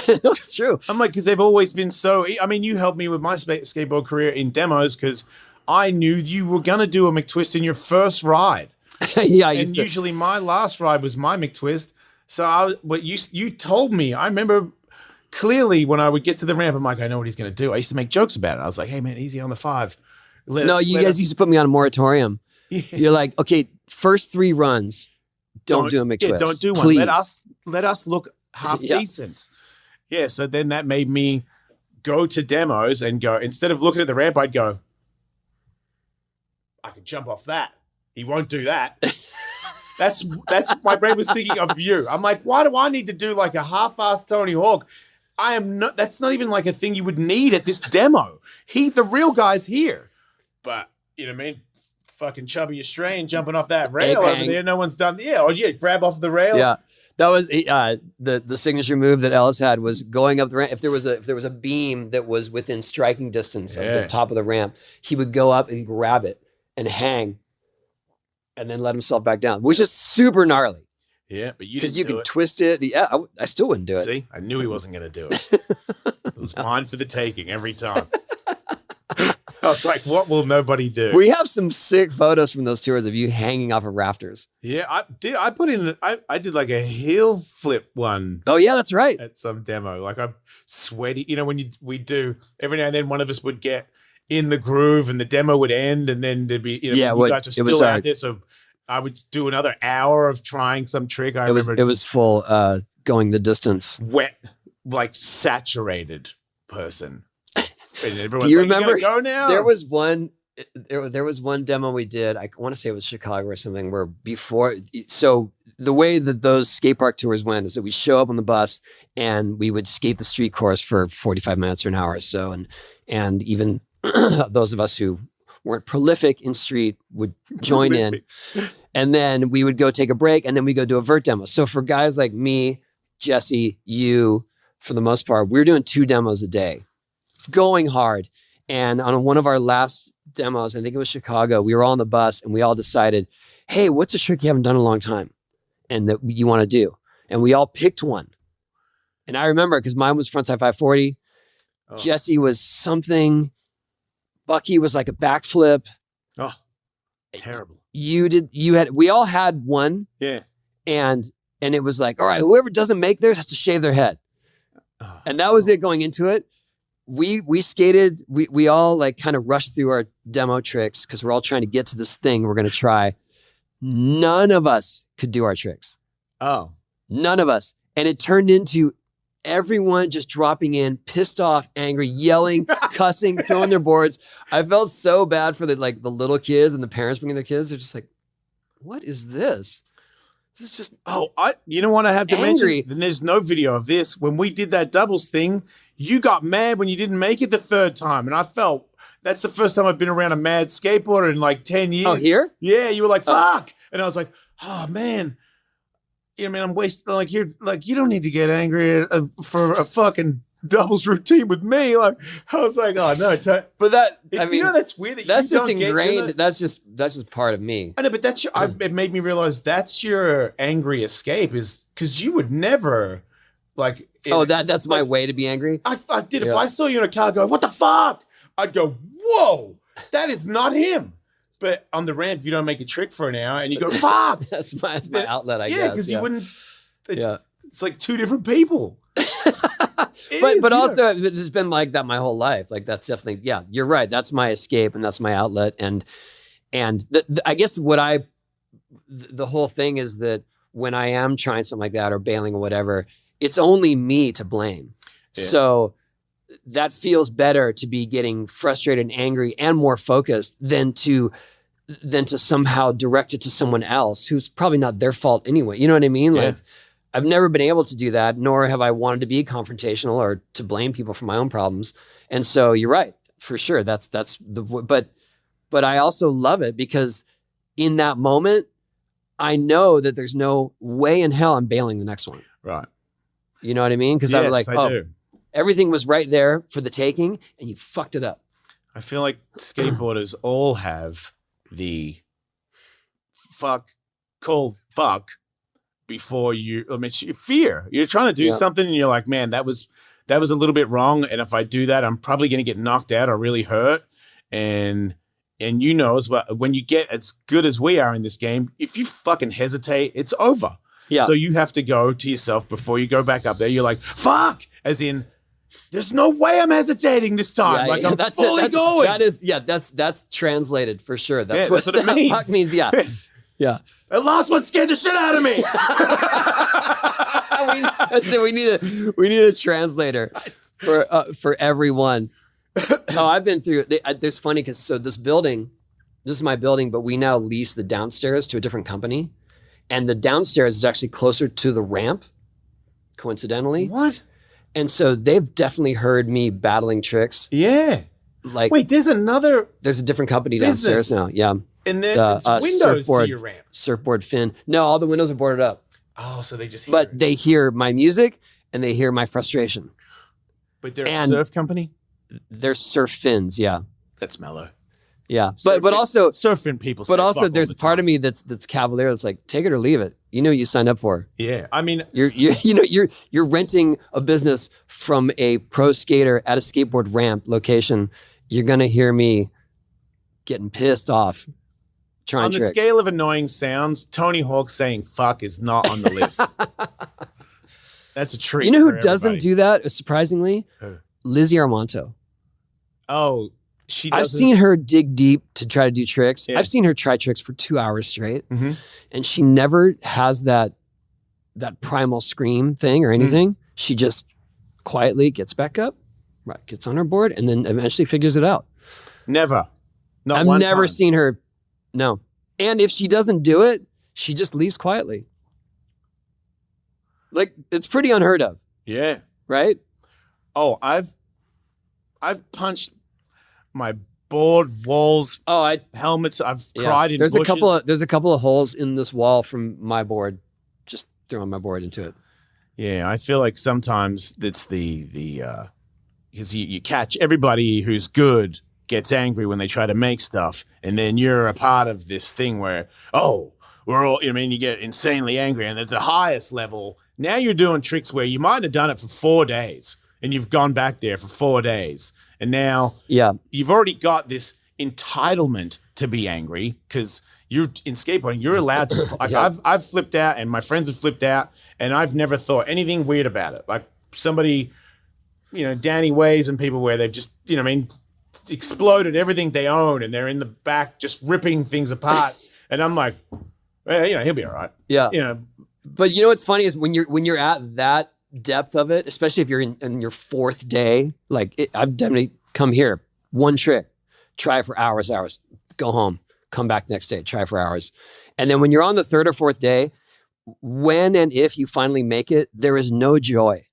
No, it's true. I'm like, because they've always been so. I mean, you helped me with my skateboard career in demos because I knew you were gonna do a McTwist in your first ride. Yeah, and usually my last ride was my McTwist. So you told me, I remember clearly when I would get to the ramp, I'm like, I know what he's going to do. I used to make jokes about it. I was like, hey man, easy on the 5. You guys used to put me on a moratorium. Yeah. You're like, okay, first 3 runs, don't do a McTwist. Yeah, don't do one. Please. Let us look half decent. Yeah. So then that made me go to demos and go, instead of looking at the ramp, I'd go, I can jump off that. He won't do that. That's my brain was thinking of you. I'm like, why do I need to do like a half-assed Tony Hawk? I am not. That's not even like a thing you would need at this demo. The real guy's here, but you know what I mean. Fucking Chubby Australian jumping off that rail over there. No one's done. Yeah, grab off the rail. Yeah, that was the signature move that Ellis had was going up the ramp. If there was a beam that was within striking distance of the top of the ramp, he would go up and grab it and hang, and then let himself back down, which is super gnarly. Yeah, but you can twist it. Yeah, I still wouldn't do it. See, I knew he wasn't going to do it. It was mine for the taking every time. I was like, what will nobody do? We have some sick photos from those tours of you hanging off of rafters. Yeah, I did. I did like a heel flip one. Oh yeah, that's right. At some demo. Like I'm sweaty. You know, when we do every now and then one of us would get in the groove and the demo would end and then there'd be, you guys are still out there. So I would do another hour of trying some trick. I remember it was full going the distance. Wet, like saturated person. Do you remember? Go now? There was one demo we did. I want to say it was Chicago or something. Where so the way that those skate park tours went is that we show up on the bus and we would skate the street course for 45 minutes or an hour or so, and even those of us who weren't prolific in street would join in, and then we would go take a break, and then we go do a vert demo. So for guys like me, Jesse, you, for the most part, we were doing 2 demos a day. Going hard. And on one of our last demos, I think it was Chicago, we were all on the bus and we all decided, hey, what's a trick you haven't done in a long time and that you want to do? And we all picked one. And I remember because mine was frontside 540. Oh. Jesse was something. Bucky was like a backflip. Oh, terrible. We all had one. Yeah. And it was like, all right, whoever doesn't make theirs has to shave their head. Oh. And that was it going into it. We skated, we all like kind of rushed through our demo tricks because we're all trying to get to this thing we're going to try. None of us could do our tricks. Oh. None of us. And it turned into everyone just dropping in, pissed off, angry, yelling, cussing, throwing their boards. I felt so bad for the little kids and the parents bringing their kids. They're just like, what is this? This is just you know what I have to mention? Then there's no video of this. When we did that doubles thing, you got mad when you didn't make it the 3rd time. And I felt that's the first time I've been around a mad skateboarder in like 10 years. Oh, here? Yeah, you were like, fuck. And I was like, oh, man. You know, man, I'm wasting, you don't need to get angry for a fucking doubles routine with me. Like, I was like, oh, no. But you know, that's weird. That's just ingrained. That's just part of me. I know, but it made me realize that's your angry escape is because you would never that's my way to be angry. I did. If I saw you in a car go, what the fuck? I'd go, whoa, that is not him. But on the ramp, if you don't make a trick for an hour and you go, fuck. that's my outlet, I guess. Yeah, because you wouldn't. It's like 2 different people. But also, it's been like that my whole life. Like that's definitely, you're right. That's my escape and that's my outlet. And I guess the whole thing is that when I am trying something like that or bailing or whatever, it's only me to blame. Yeah. So that feels better to be getting frustrated and angry and more focused than to somehow direct it to someone else who's probably not their fault anyway. You know what I mean? Yeah. Like I've never been able to do that, nor have I wanted to be confrontational or to blame people for my own problems. And so you're right, for sure. But I also love it because in that moment, I know that there's no way in hell I'm bailing the next one. Right. You know what I mean? Because I was like, everything was right there for the taking and you fucked it up. I feel like skateboarders all have the cold fuck before fear. You're trying to do something and you're like, man, that was a little bit wrong. And if I do that, I'm probably going to get knocked out or really hurt. And you know, as well, when you get as good as we are in this game, if you fucking hesitate, it's over. Yeah. So you have to go to yourself before you go back up there. You're like, fuck, as in, there's no way I'm hesitating this time. I'm fully going. That's translated for sure. That's what it means. Fuck means, yeah. Yeah. The last one scared the shit out of me. That's it. We need a translator for everyone. I've been through. There's funny because this is my building, but we now lease the downstairs to a different company, And the downstairs is actually closer to the ramp, coincidentally. What? And so they've definitely heard me battling tricks. Yeah. Like, wait, there's a different company downstairs now. Yeah. And then it's windows to your ramp. Surfboard fin. No, all the windows are boarded up. Oh, so they just hear But they hear my music and they hear my frustration. But they're a surf company? They're surf fins, yeah. That's mellow. Yeah. But also surfing people. But also there's part of me that's cavalier that's like, take it or leave it. You know what you signed up for. Yeah. I mean, you're renting a business from a pro skater at a skateboard ramp location. You're gonna hear me getting pissed off. On the scale of annoying sounds, Tony Hawk saying fuck is not on the list. That's a treat. You know who doesn't do that, surprisingly? Who? Lizzie Armanto. Oh, she doesn't. I've seen her dig deep to try to do tricks. Yeah. I've seen her try tricks for 2 hours straight. Mm-hmm. And she never has that primal scream thing or anything. She just quietly gets back up, right, gets on her board, and then eventually figures it out. Never. I've never seen her. No. And if she doesn't do it, she just leaves quietly. Like, it's pretty unheard of. Yeah. Right? Oh, I've punched my board walls, helmets. I've cried in there's bushes. There's a couple of holes in this wall from my board. Just throwing my board into it. Yeah, I feel like sometimes it's because you catch everybody who's good gets angry when they try to make stuff, and then you're a part of this thing where, we're all, you get insanely angry, and at the highest level, now you're doing tricks where you might have done it for 4 days, and you've gone back there for 4 days, and now you've already got this entitlement to be angry because you're in skateboarding, you're allowed to. Like I've flipped out, and my friends have flipped out, and I've never thought anything weird about it. Like somebody, Danny Ways and people where they've just, exploded everything they own, and they're in the back just ripping things apart, and I'm like, well, he'll be all right. Yeah. But what's funny is when you're at that depth of it, especially if you're in your fourth day, I've definitely come here, one trick, try for hours, go home, come back next day, try for hours. And then when you're on the third or fourth day, when and if you finally make it, there is no joy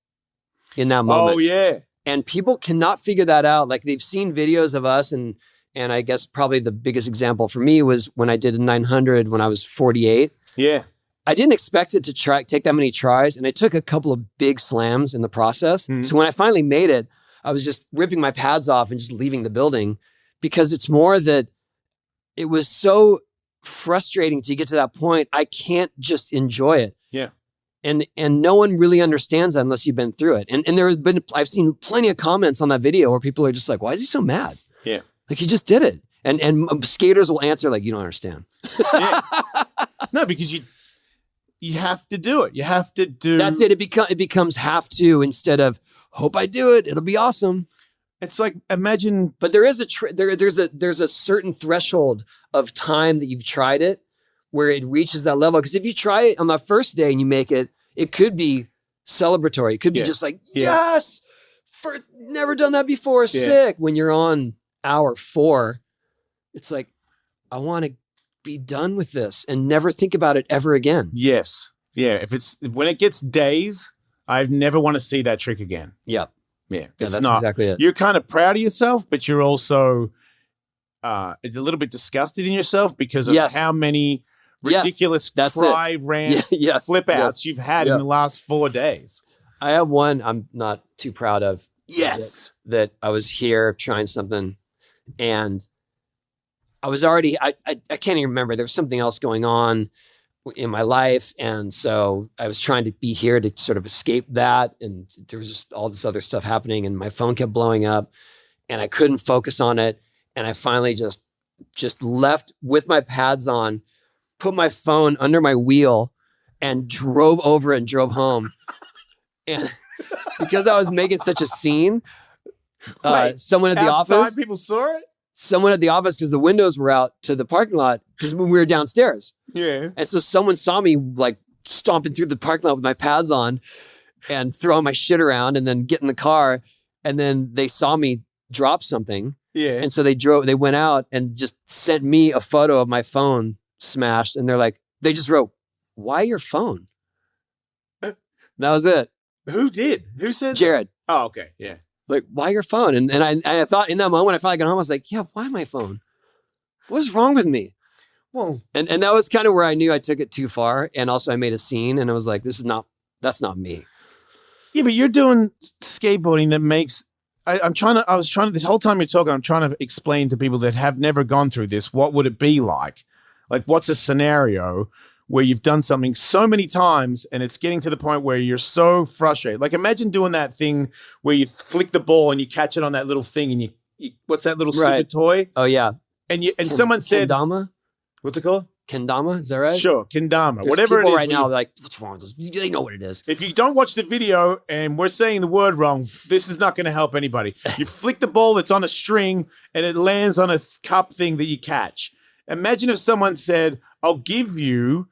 in that moment. Oh yeah. And people cannot figure that out. Like, they've seen videos of us, and I guess probably the biggest example for me was when I did a 900 when I was 48. Yeah. I didn't expect it to take that many tries, and I took a couple of big slams in the process. Mm-hmm. So when I finally made it, I was just ripping my pads off and just leaving the building, because it's more that it was so frustrating to get to that point. I can't just enjoy it. Yeah. And no one really understands that unless you've been through it. And there have been, I've seen plenty of comments on that video where people are just like, why is he so mad? Yeah. Like, he just did it. And skaters will answer like, you don't understand. Yeah. No, because you have to do it. You have to do. That's it. It becomes have to instead of hope I do it. It'll be awesome. It's like, imagine. But there is there's a certain threshold of time that you've tried it where it reaches that level. Because if you try it on that first day and you make it, it could be celebratory. It could be just like, yes, never done that before. Sick. When you're on hour 4, it's like, I want to be done with this and never think about it ever again. Yes. Yeah. When it gets days, I never want to see that trick again. Yeah. Yeah. That's exactly it. You're kind of proud of yourself, but you're also a little bit disgusted in yourself because of how many ridiculous flip outs you've had in the last 4 days. I have one I'm not too proud of. Yes. That I was here trying something, and I was already, I can't even remember. There was something else going on in my life. And so I was trying to be here to sort of escape that. And there was just all this other stuff happening, and my phone kept blowing up, and I couldn't focus on it. And I finally just left with my pads on, put my phone under my wheel, and drove over and drove home. And because I was making such a scene, someone at the office, people saw it. Someone at the office, because the windows were out to the parking lot, because we were downstairs. Yeah. And so someone saw me like stomping through the parking lot with my pads on and throwing my shit around, and then get in the car. And then they saw me drop something. Yeah. And so they went out and just sent me a photo of my phone smashed. And they're like, they just wrote, why your phone? That was it. Who did? Who said Jared. That? Oh, okay. Yeah. Like, why your phone? And I thought in that moment, I finally got home, I was like, yeah, why my phone? What's wrong with me? Well, and that was kind of where I knew I took it too far. And also I made a scene and I was like, that's not me. Yeah, but you're doing skateboarding that makes, this whole time you're talking, I'm trying to explain to people that have never gone through this, what would it be like? Like, what's a scenario where you've done something so many times and it's getting to the point where you're so frustrated? Like, imagine doing that thing where you flick the ball and you catch it on that little thing and you what's that little stupid toy? Oh, yeah. And someone said, Kendama? What's it called? Kendama, is that right? Sure, kendama. There's whatever it is. Right now, like, what's wrong with those? They know what it is. If you don't watch the video and we're saying the word wrong, this is not going to help anybody. You flick the ball that's on a string and it lands on a cup thing that you catch. Imagine if someone said, I'll give you,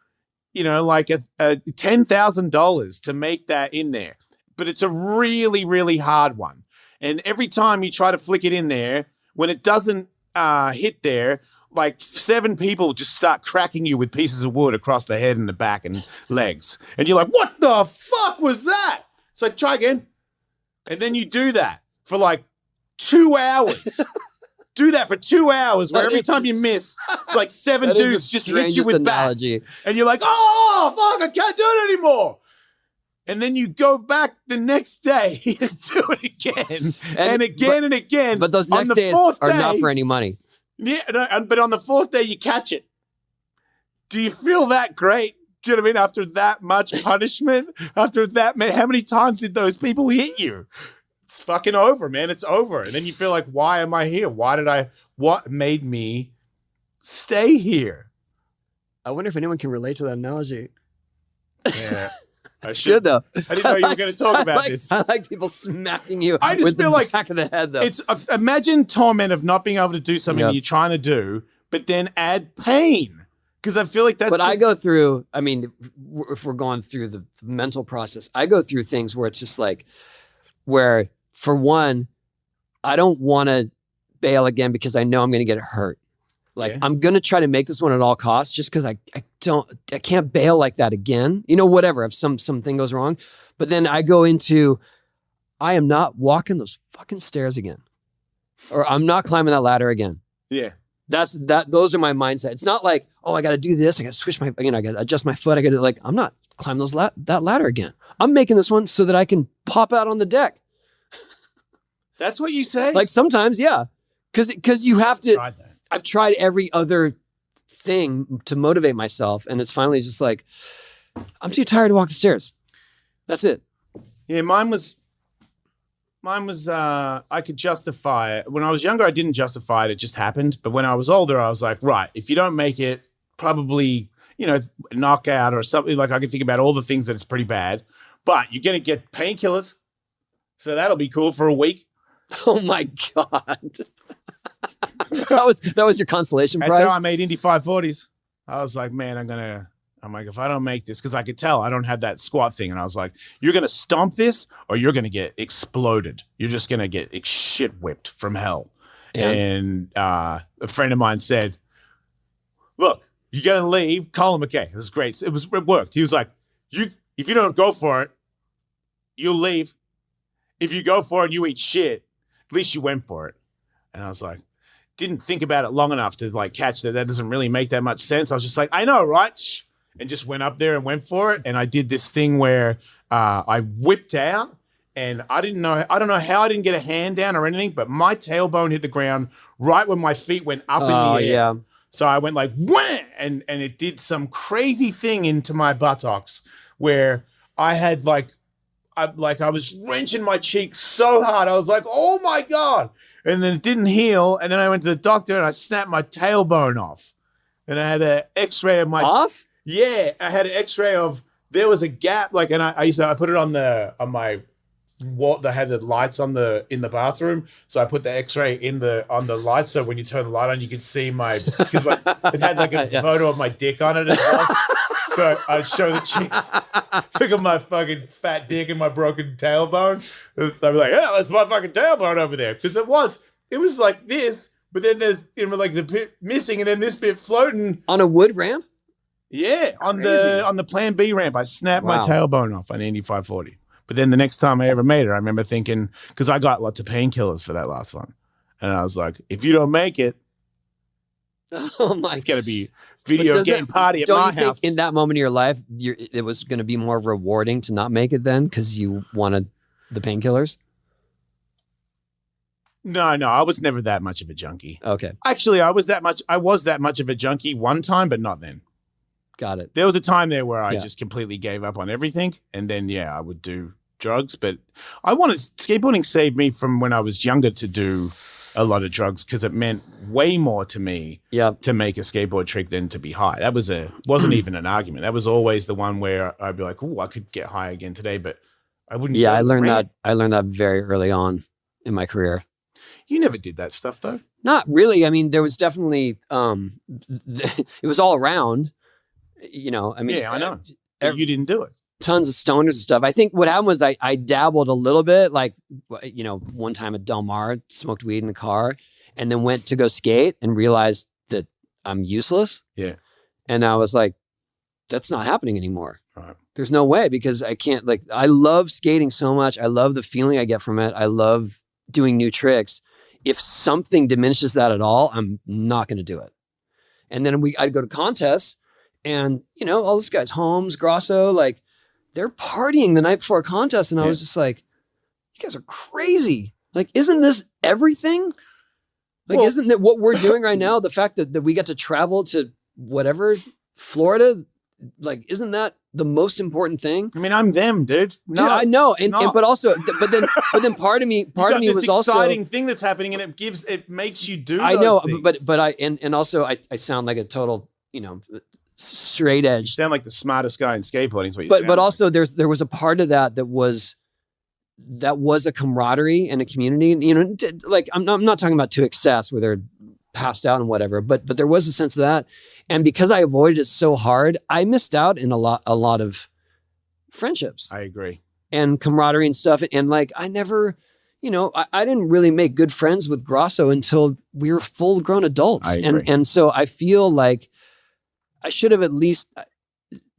like a $10,000 to make that in there. But it's a really, really hard one. And every time you try to flick it in there, when it doesn't hit there, like 7 people just start cracking you with pieces of wood across the head and the back and legs. And you're like, what the fuck was that? It's like, try again. And then you do that for like 2 hours. Do that for 2 hours where every time you miss, like 7 dudes just hit you with bats. And you're like, oh, fuck, I can't do it anymore. And then you go back the next day and do it again and again and again. But those next days are not for any money. Yeah, but on the 4th day, you catch it. Do you feel that great? Do you know what I mean? After that much punishment, after that, man, how many times did those people hit you? It's fucking over, man. It's over. And then you feel like, why am I here? What made me stay here? I wonder if anyone can relate to that analogy. Yeah. I should though. I didn't know you were going to talk about this. I like people smacking you. I just feel like back of the head though. It's imagine torment of not being able to do something you're trying to do, but then add pain. Because I feel like that's. But I go through. I mean, if we're going through the mental process, I go through things where it's just like, where for one, I don't want to bail again because I know I'm going to get hurt. Like, I'm going to try to make this one at all costs just because I can't bail like that again. Whatever, if something goes wrong. But then I go into, I am not walking those fucking stairs again. Or I'm not climbing that ladder again. Yeah. Those are my mindset. It's not like, oh, I got to do this. I got to switch I got to adjust my foot. I got to I'm not climbing that ladder again. I'm making this one so that I can pop out on the deck. That's what you say? Like sometimes, yeah. Because you have to. I've tried every other thing to motivate myself, and it's finally just like, I'm too tired to walk the stairs. That's it. Yeah, mine was I could justify it. When I was younger, I didn't justify it. It just happened. But when I was older, I was like, right, if you don't make it, probably, knockout or something. Like, I can think about all the things that it's pretty bad. But you're going to get painkillers. So that'll be cool for a week. Oh, my God. that was your consolation prize? That's how I made Indy 540s. I was like, man, I'm like, if I don't make this, because I could tell I don't have that squat thing. And I was like, you're going to stomp this or you're going to get exploded. You're just going to get shit whipped from hell. And a friend of mine said, look, you're going to leave. Colin McKay. This is great. It worked. He was like, if you don't go for it, you'll leave. If you go for it and you eat shit, at least you went for it. And I was like, didn't think about it long enough to like catch that doesn't really make that much sense. I was just like, I know, right? And just went up there and went for it. And I did this thing where I whipped out and I don't know how I didn't get a hand down or anything, but my tailbone hit the ground right when my feet went up in the air. Yeah. So I went like, wham! And it did some crazy thing into my buttocks where I had I was wrenching my cheeks so hard. I was like, oh my God. And then it didn't heal. And then I went to the doctor and I snapped my tailbone off. And I had an x-ray of my... Off? Yeah. I had an x-ray of... There was a gap. And I put it on my wall. They had the lights in the bathroom. So I put the x-ray on the light. So when you turn the light on, you could see because it had a photo of my dick on it as well. So I'd show the chicks, look at my fucking fat dick and my broken tailbone. They'd be like, yeah, that's my fucking tailbone over there. Because it was like this, but then there's the bit missing and then this bit floating. On a wood ramp? Yeah, on the Plan B ramp, I snapped my tailbone off on Indy 540. But then the next time I ever made it, I remember thinking, because I got lots of painkillers for that last one. And I was like, if you don't make it, it's going to be video game party at my house. Don't you think in that moment of your life, it was going to be more rewarding to not make it then because you wanted the painkillers? No, I was never that much of a junkie. Okay. Actually, I was that much of a junkie one time, but not then. Got it. There was a time there where I just completely gave up on everything. And then, I would do drugs. But skateboarding saved me from when I was younger to do a lot of drugs because it meant way more to me to make a skateboard trick than to be high. That wasn't even an argument. That was always the one where I'd be like, oh, I could get high again today, but I wouldn't. Yeah, I learned that very early on in my career. You never did that stuff though. Not really. I mean, there was definitely it was all around. I mean, I know. You didn't do it. Tons of stoners and stuff. I think what happened was I dabbled a little bit, like, one time at Del Mar, smoked weed in the car, and then went to go skate and realized that I'm useless. Yeah. And I was like, that's not happening anymore. Right. There's no way because I can't, I love skating so much. I love the feeling I get from it. I love doing new tricks. If something diminishes that at all, I'm not going to do it. And then I'd go to contests. And, all those guys, Holmes, Grosso, they're partying the night before a contest. And I was just like, you guys are crazy. Isn't this everything? Isn't that what we're doing right now? The fact that we get to travel to whatever, Florida, isn't that the most important thing? I mean, I'm them, dude. No, dude, I know. But then part of me was also exciting thing that's happening and it makes you do I know, things. but I sound like a total, straight edge. You sound like the smartest guy in skateboarding. Is what you but also there was a part of that was a camaraderie and a community. I'm not talking about to excess where they're passed out and whatever, but there was a sense of that. And because I avoided it so hard, I missed out in a lot of friendships. I agree. And camaraderie and stuff. And I never, I didn't really make good friends with Grosso until we were full grown adults. I agree. And so I feel like I should have at least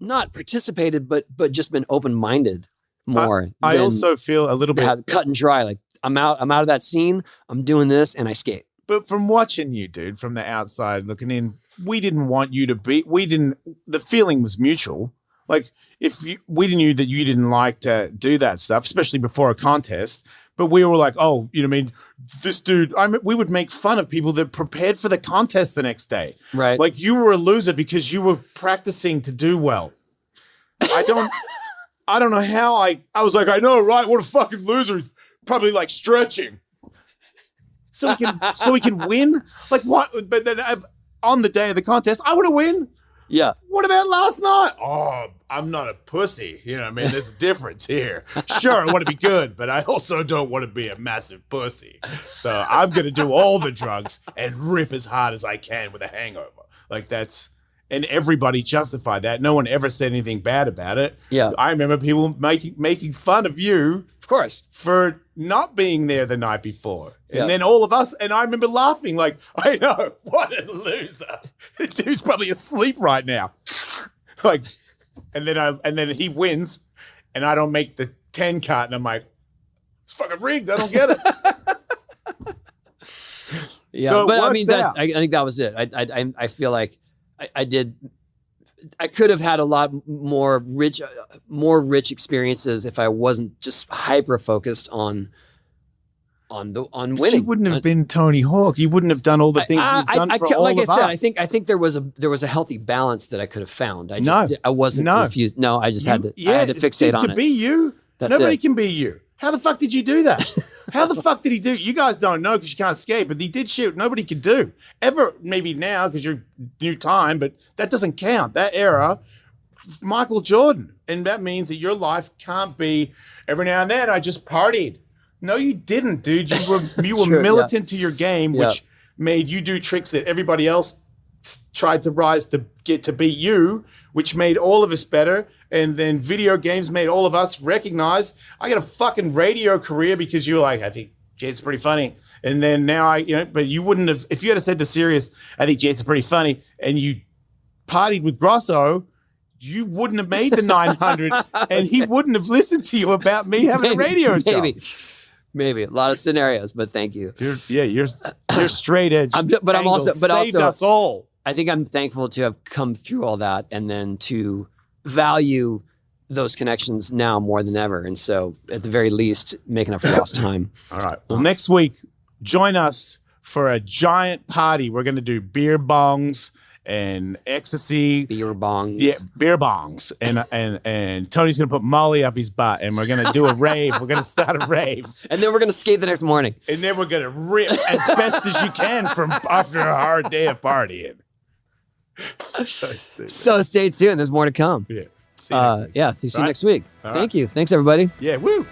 not participated, but just been open-minded more. I also feel a little bit cut and dry. I'm out of that scene. I'm doing this and I skate. But from watching you, dude, from the outside looking in, we didn't want you to be. The feeling was mutual. We knew that you didn't like to do that stuff, especially before a contest. But we were like, oh, you know what I mean? This dude, we would make fun of people that prepared for the contest the next day. Right. You were a loser because you were practicing to do well. I don't know how I was like, I know, right? What a fucking loser. Probably stretching. So we can win? What? But then on the day of the contest, I want to win. Yeah. What about last night? Oh, I'm not a pussy. You know what I mean? There's a difference here. Sure, I want to be good, but I also don't want to be a massive pussy. So I'm going to do all the drugs and rip as hard as I can with a hangover. And everybody justified that. No one ever said anything bad about it. Yeah. I remember people making fun of you. Of course. For not being there the night before. And then all of us, and I remember laughing I know, what a loser. The dude's probably asleep right now. And then he wins, and I don't make the 10 cut, and I'm like, it's fucking rigged. I don't get it. Yeah, so but I mean, I think that was it. I feel like I could have had a lot more rich experiences if I wasn't just hyper focused on winning. You wouldn't have been Tony Hawk. You wouldn't have done all the things you've done for all of us. Like I said, I think there was a healthy balance that I could have found. I wasn't confused. No, I just had to fixate on it. To be you, nobody can be you. How the fuck did you do that? How the fuck did he do? You guys don't know because you can't skate, but he did shit nobody could do. Ever, maybe now because you're new time, but that doesn't count. That era, Michael Jordan. And that means that your life can't be every now and then I just partied. No, you didn't, dude. You were militant to your game, which made you do tricks that everybody else tried to rise to get to beat you, which made all of us better. And then video games made all of us recognize I got a fucking radio career because you were like, I think Jason's pretty funny. And then now but you wouldn't have, if you had said to Sirius, I think Jason's pretty funny, and you partied with Grosso, you wouldn't have made the 900 and he wouldn't have listened to you about me having a radio show. Maybe a lot of scenarios, but thank you. You're straight edge. But I'm also saved us all. I think I'm thankful to have come through all that and then to value those connections now more than ever. And so at the very least, making up for lost time. All right. Well, next week, join us for a giant party. We're going to do beer bongs and ecstasy. Beer bongs. Yeah, beer bongs. And Tony's going to put Molly up his butt and we're going to do a rave. We're going to start a rave. And then we're going to skate the next morning. And then we're going to rip as best as you can from after a hard day of partying. So stay tuned. There's more to come. Yeah. See you next week. See you next week. All Thank you. Thanks, everybody. Yeah. Woo.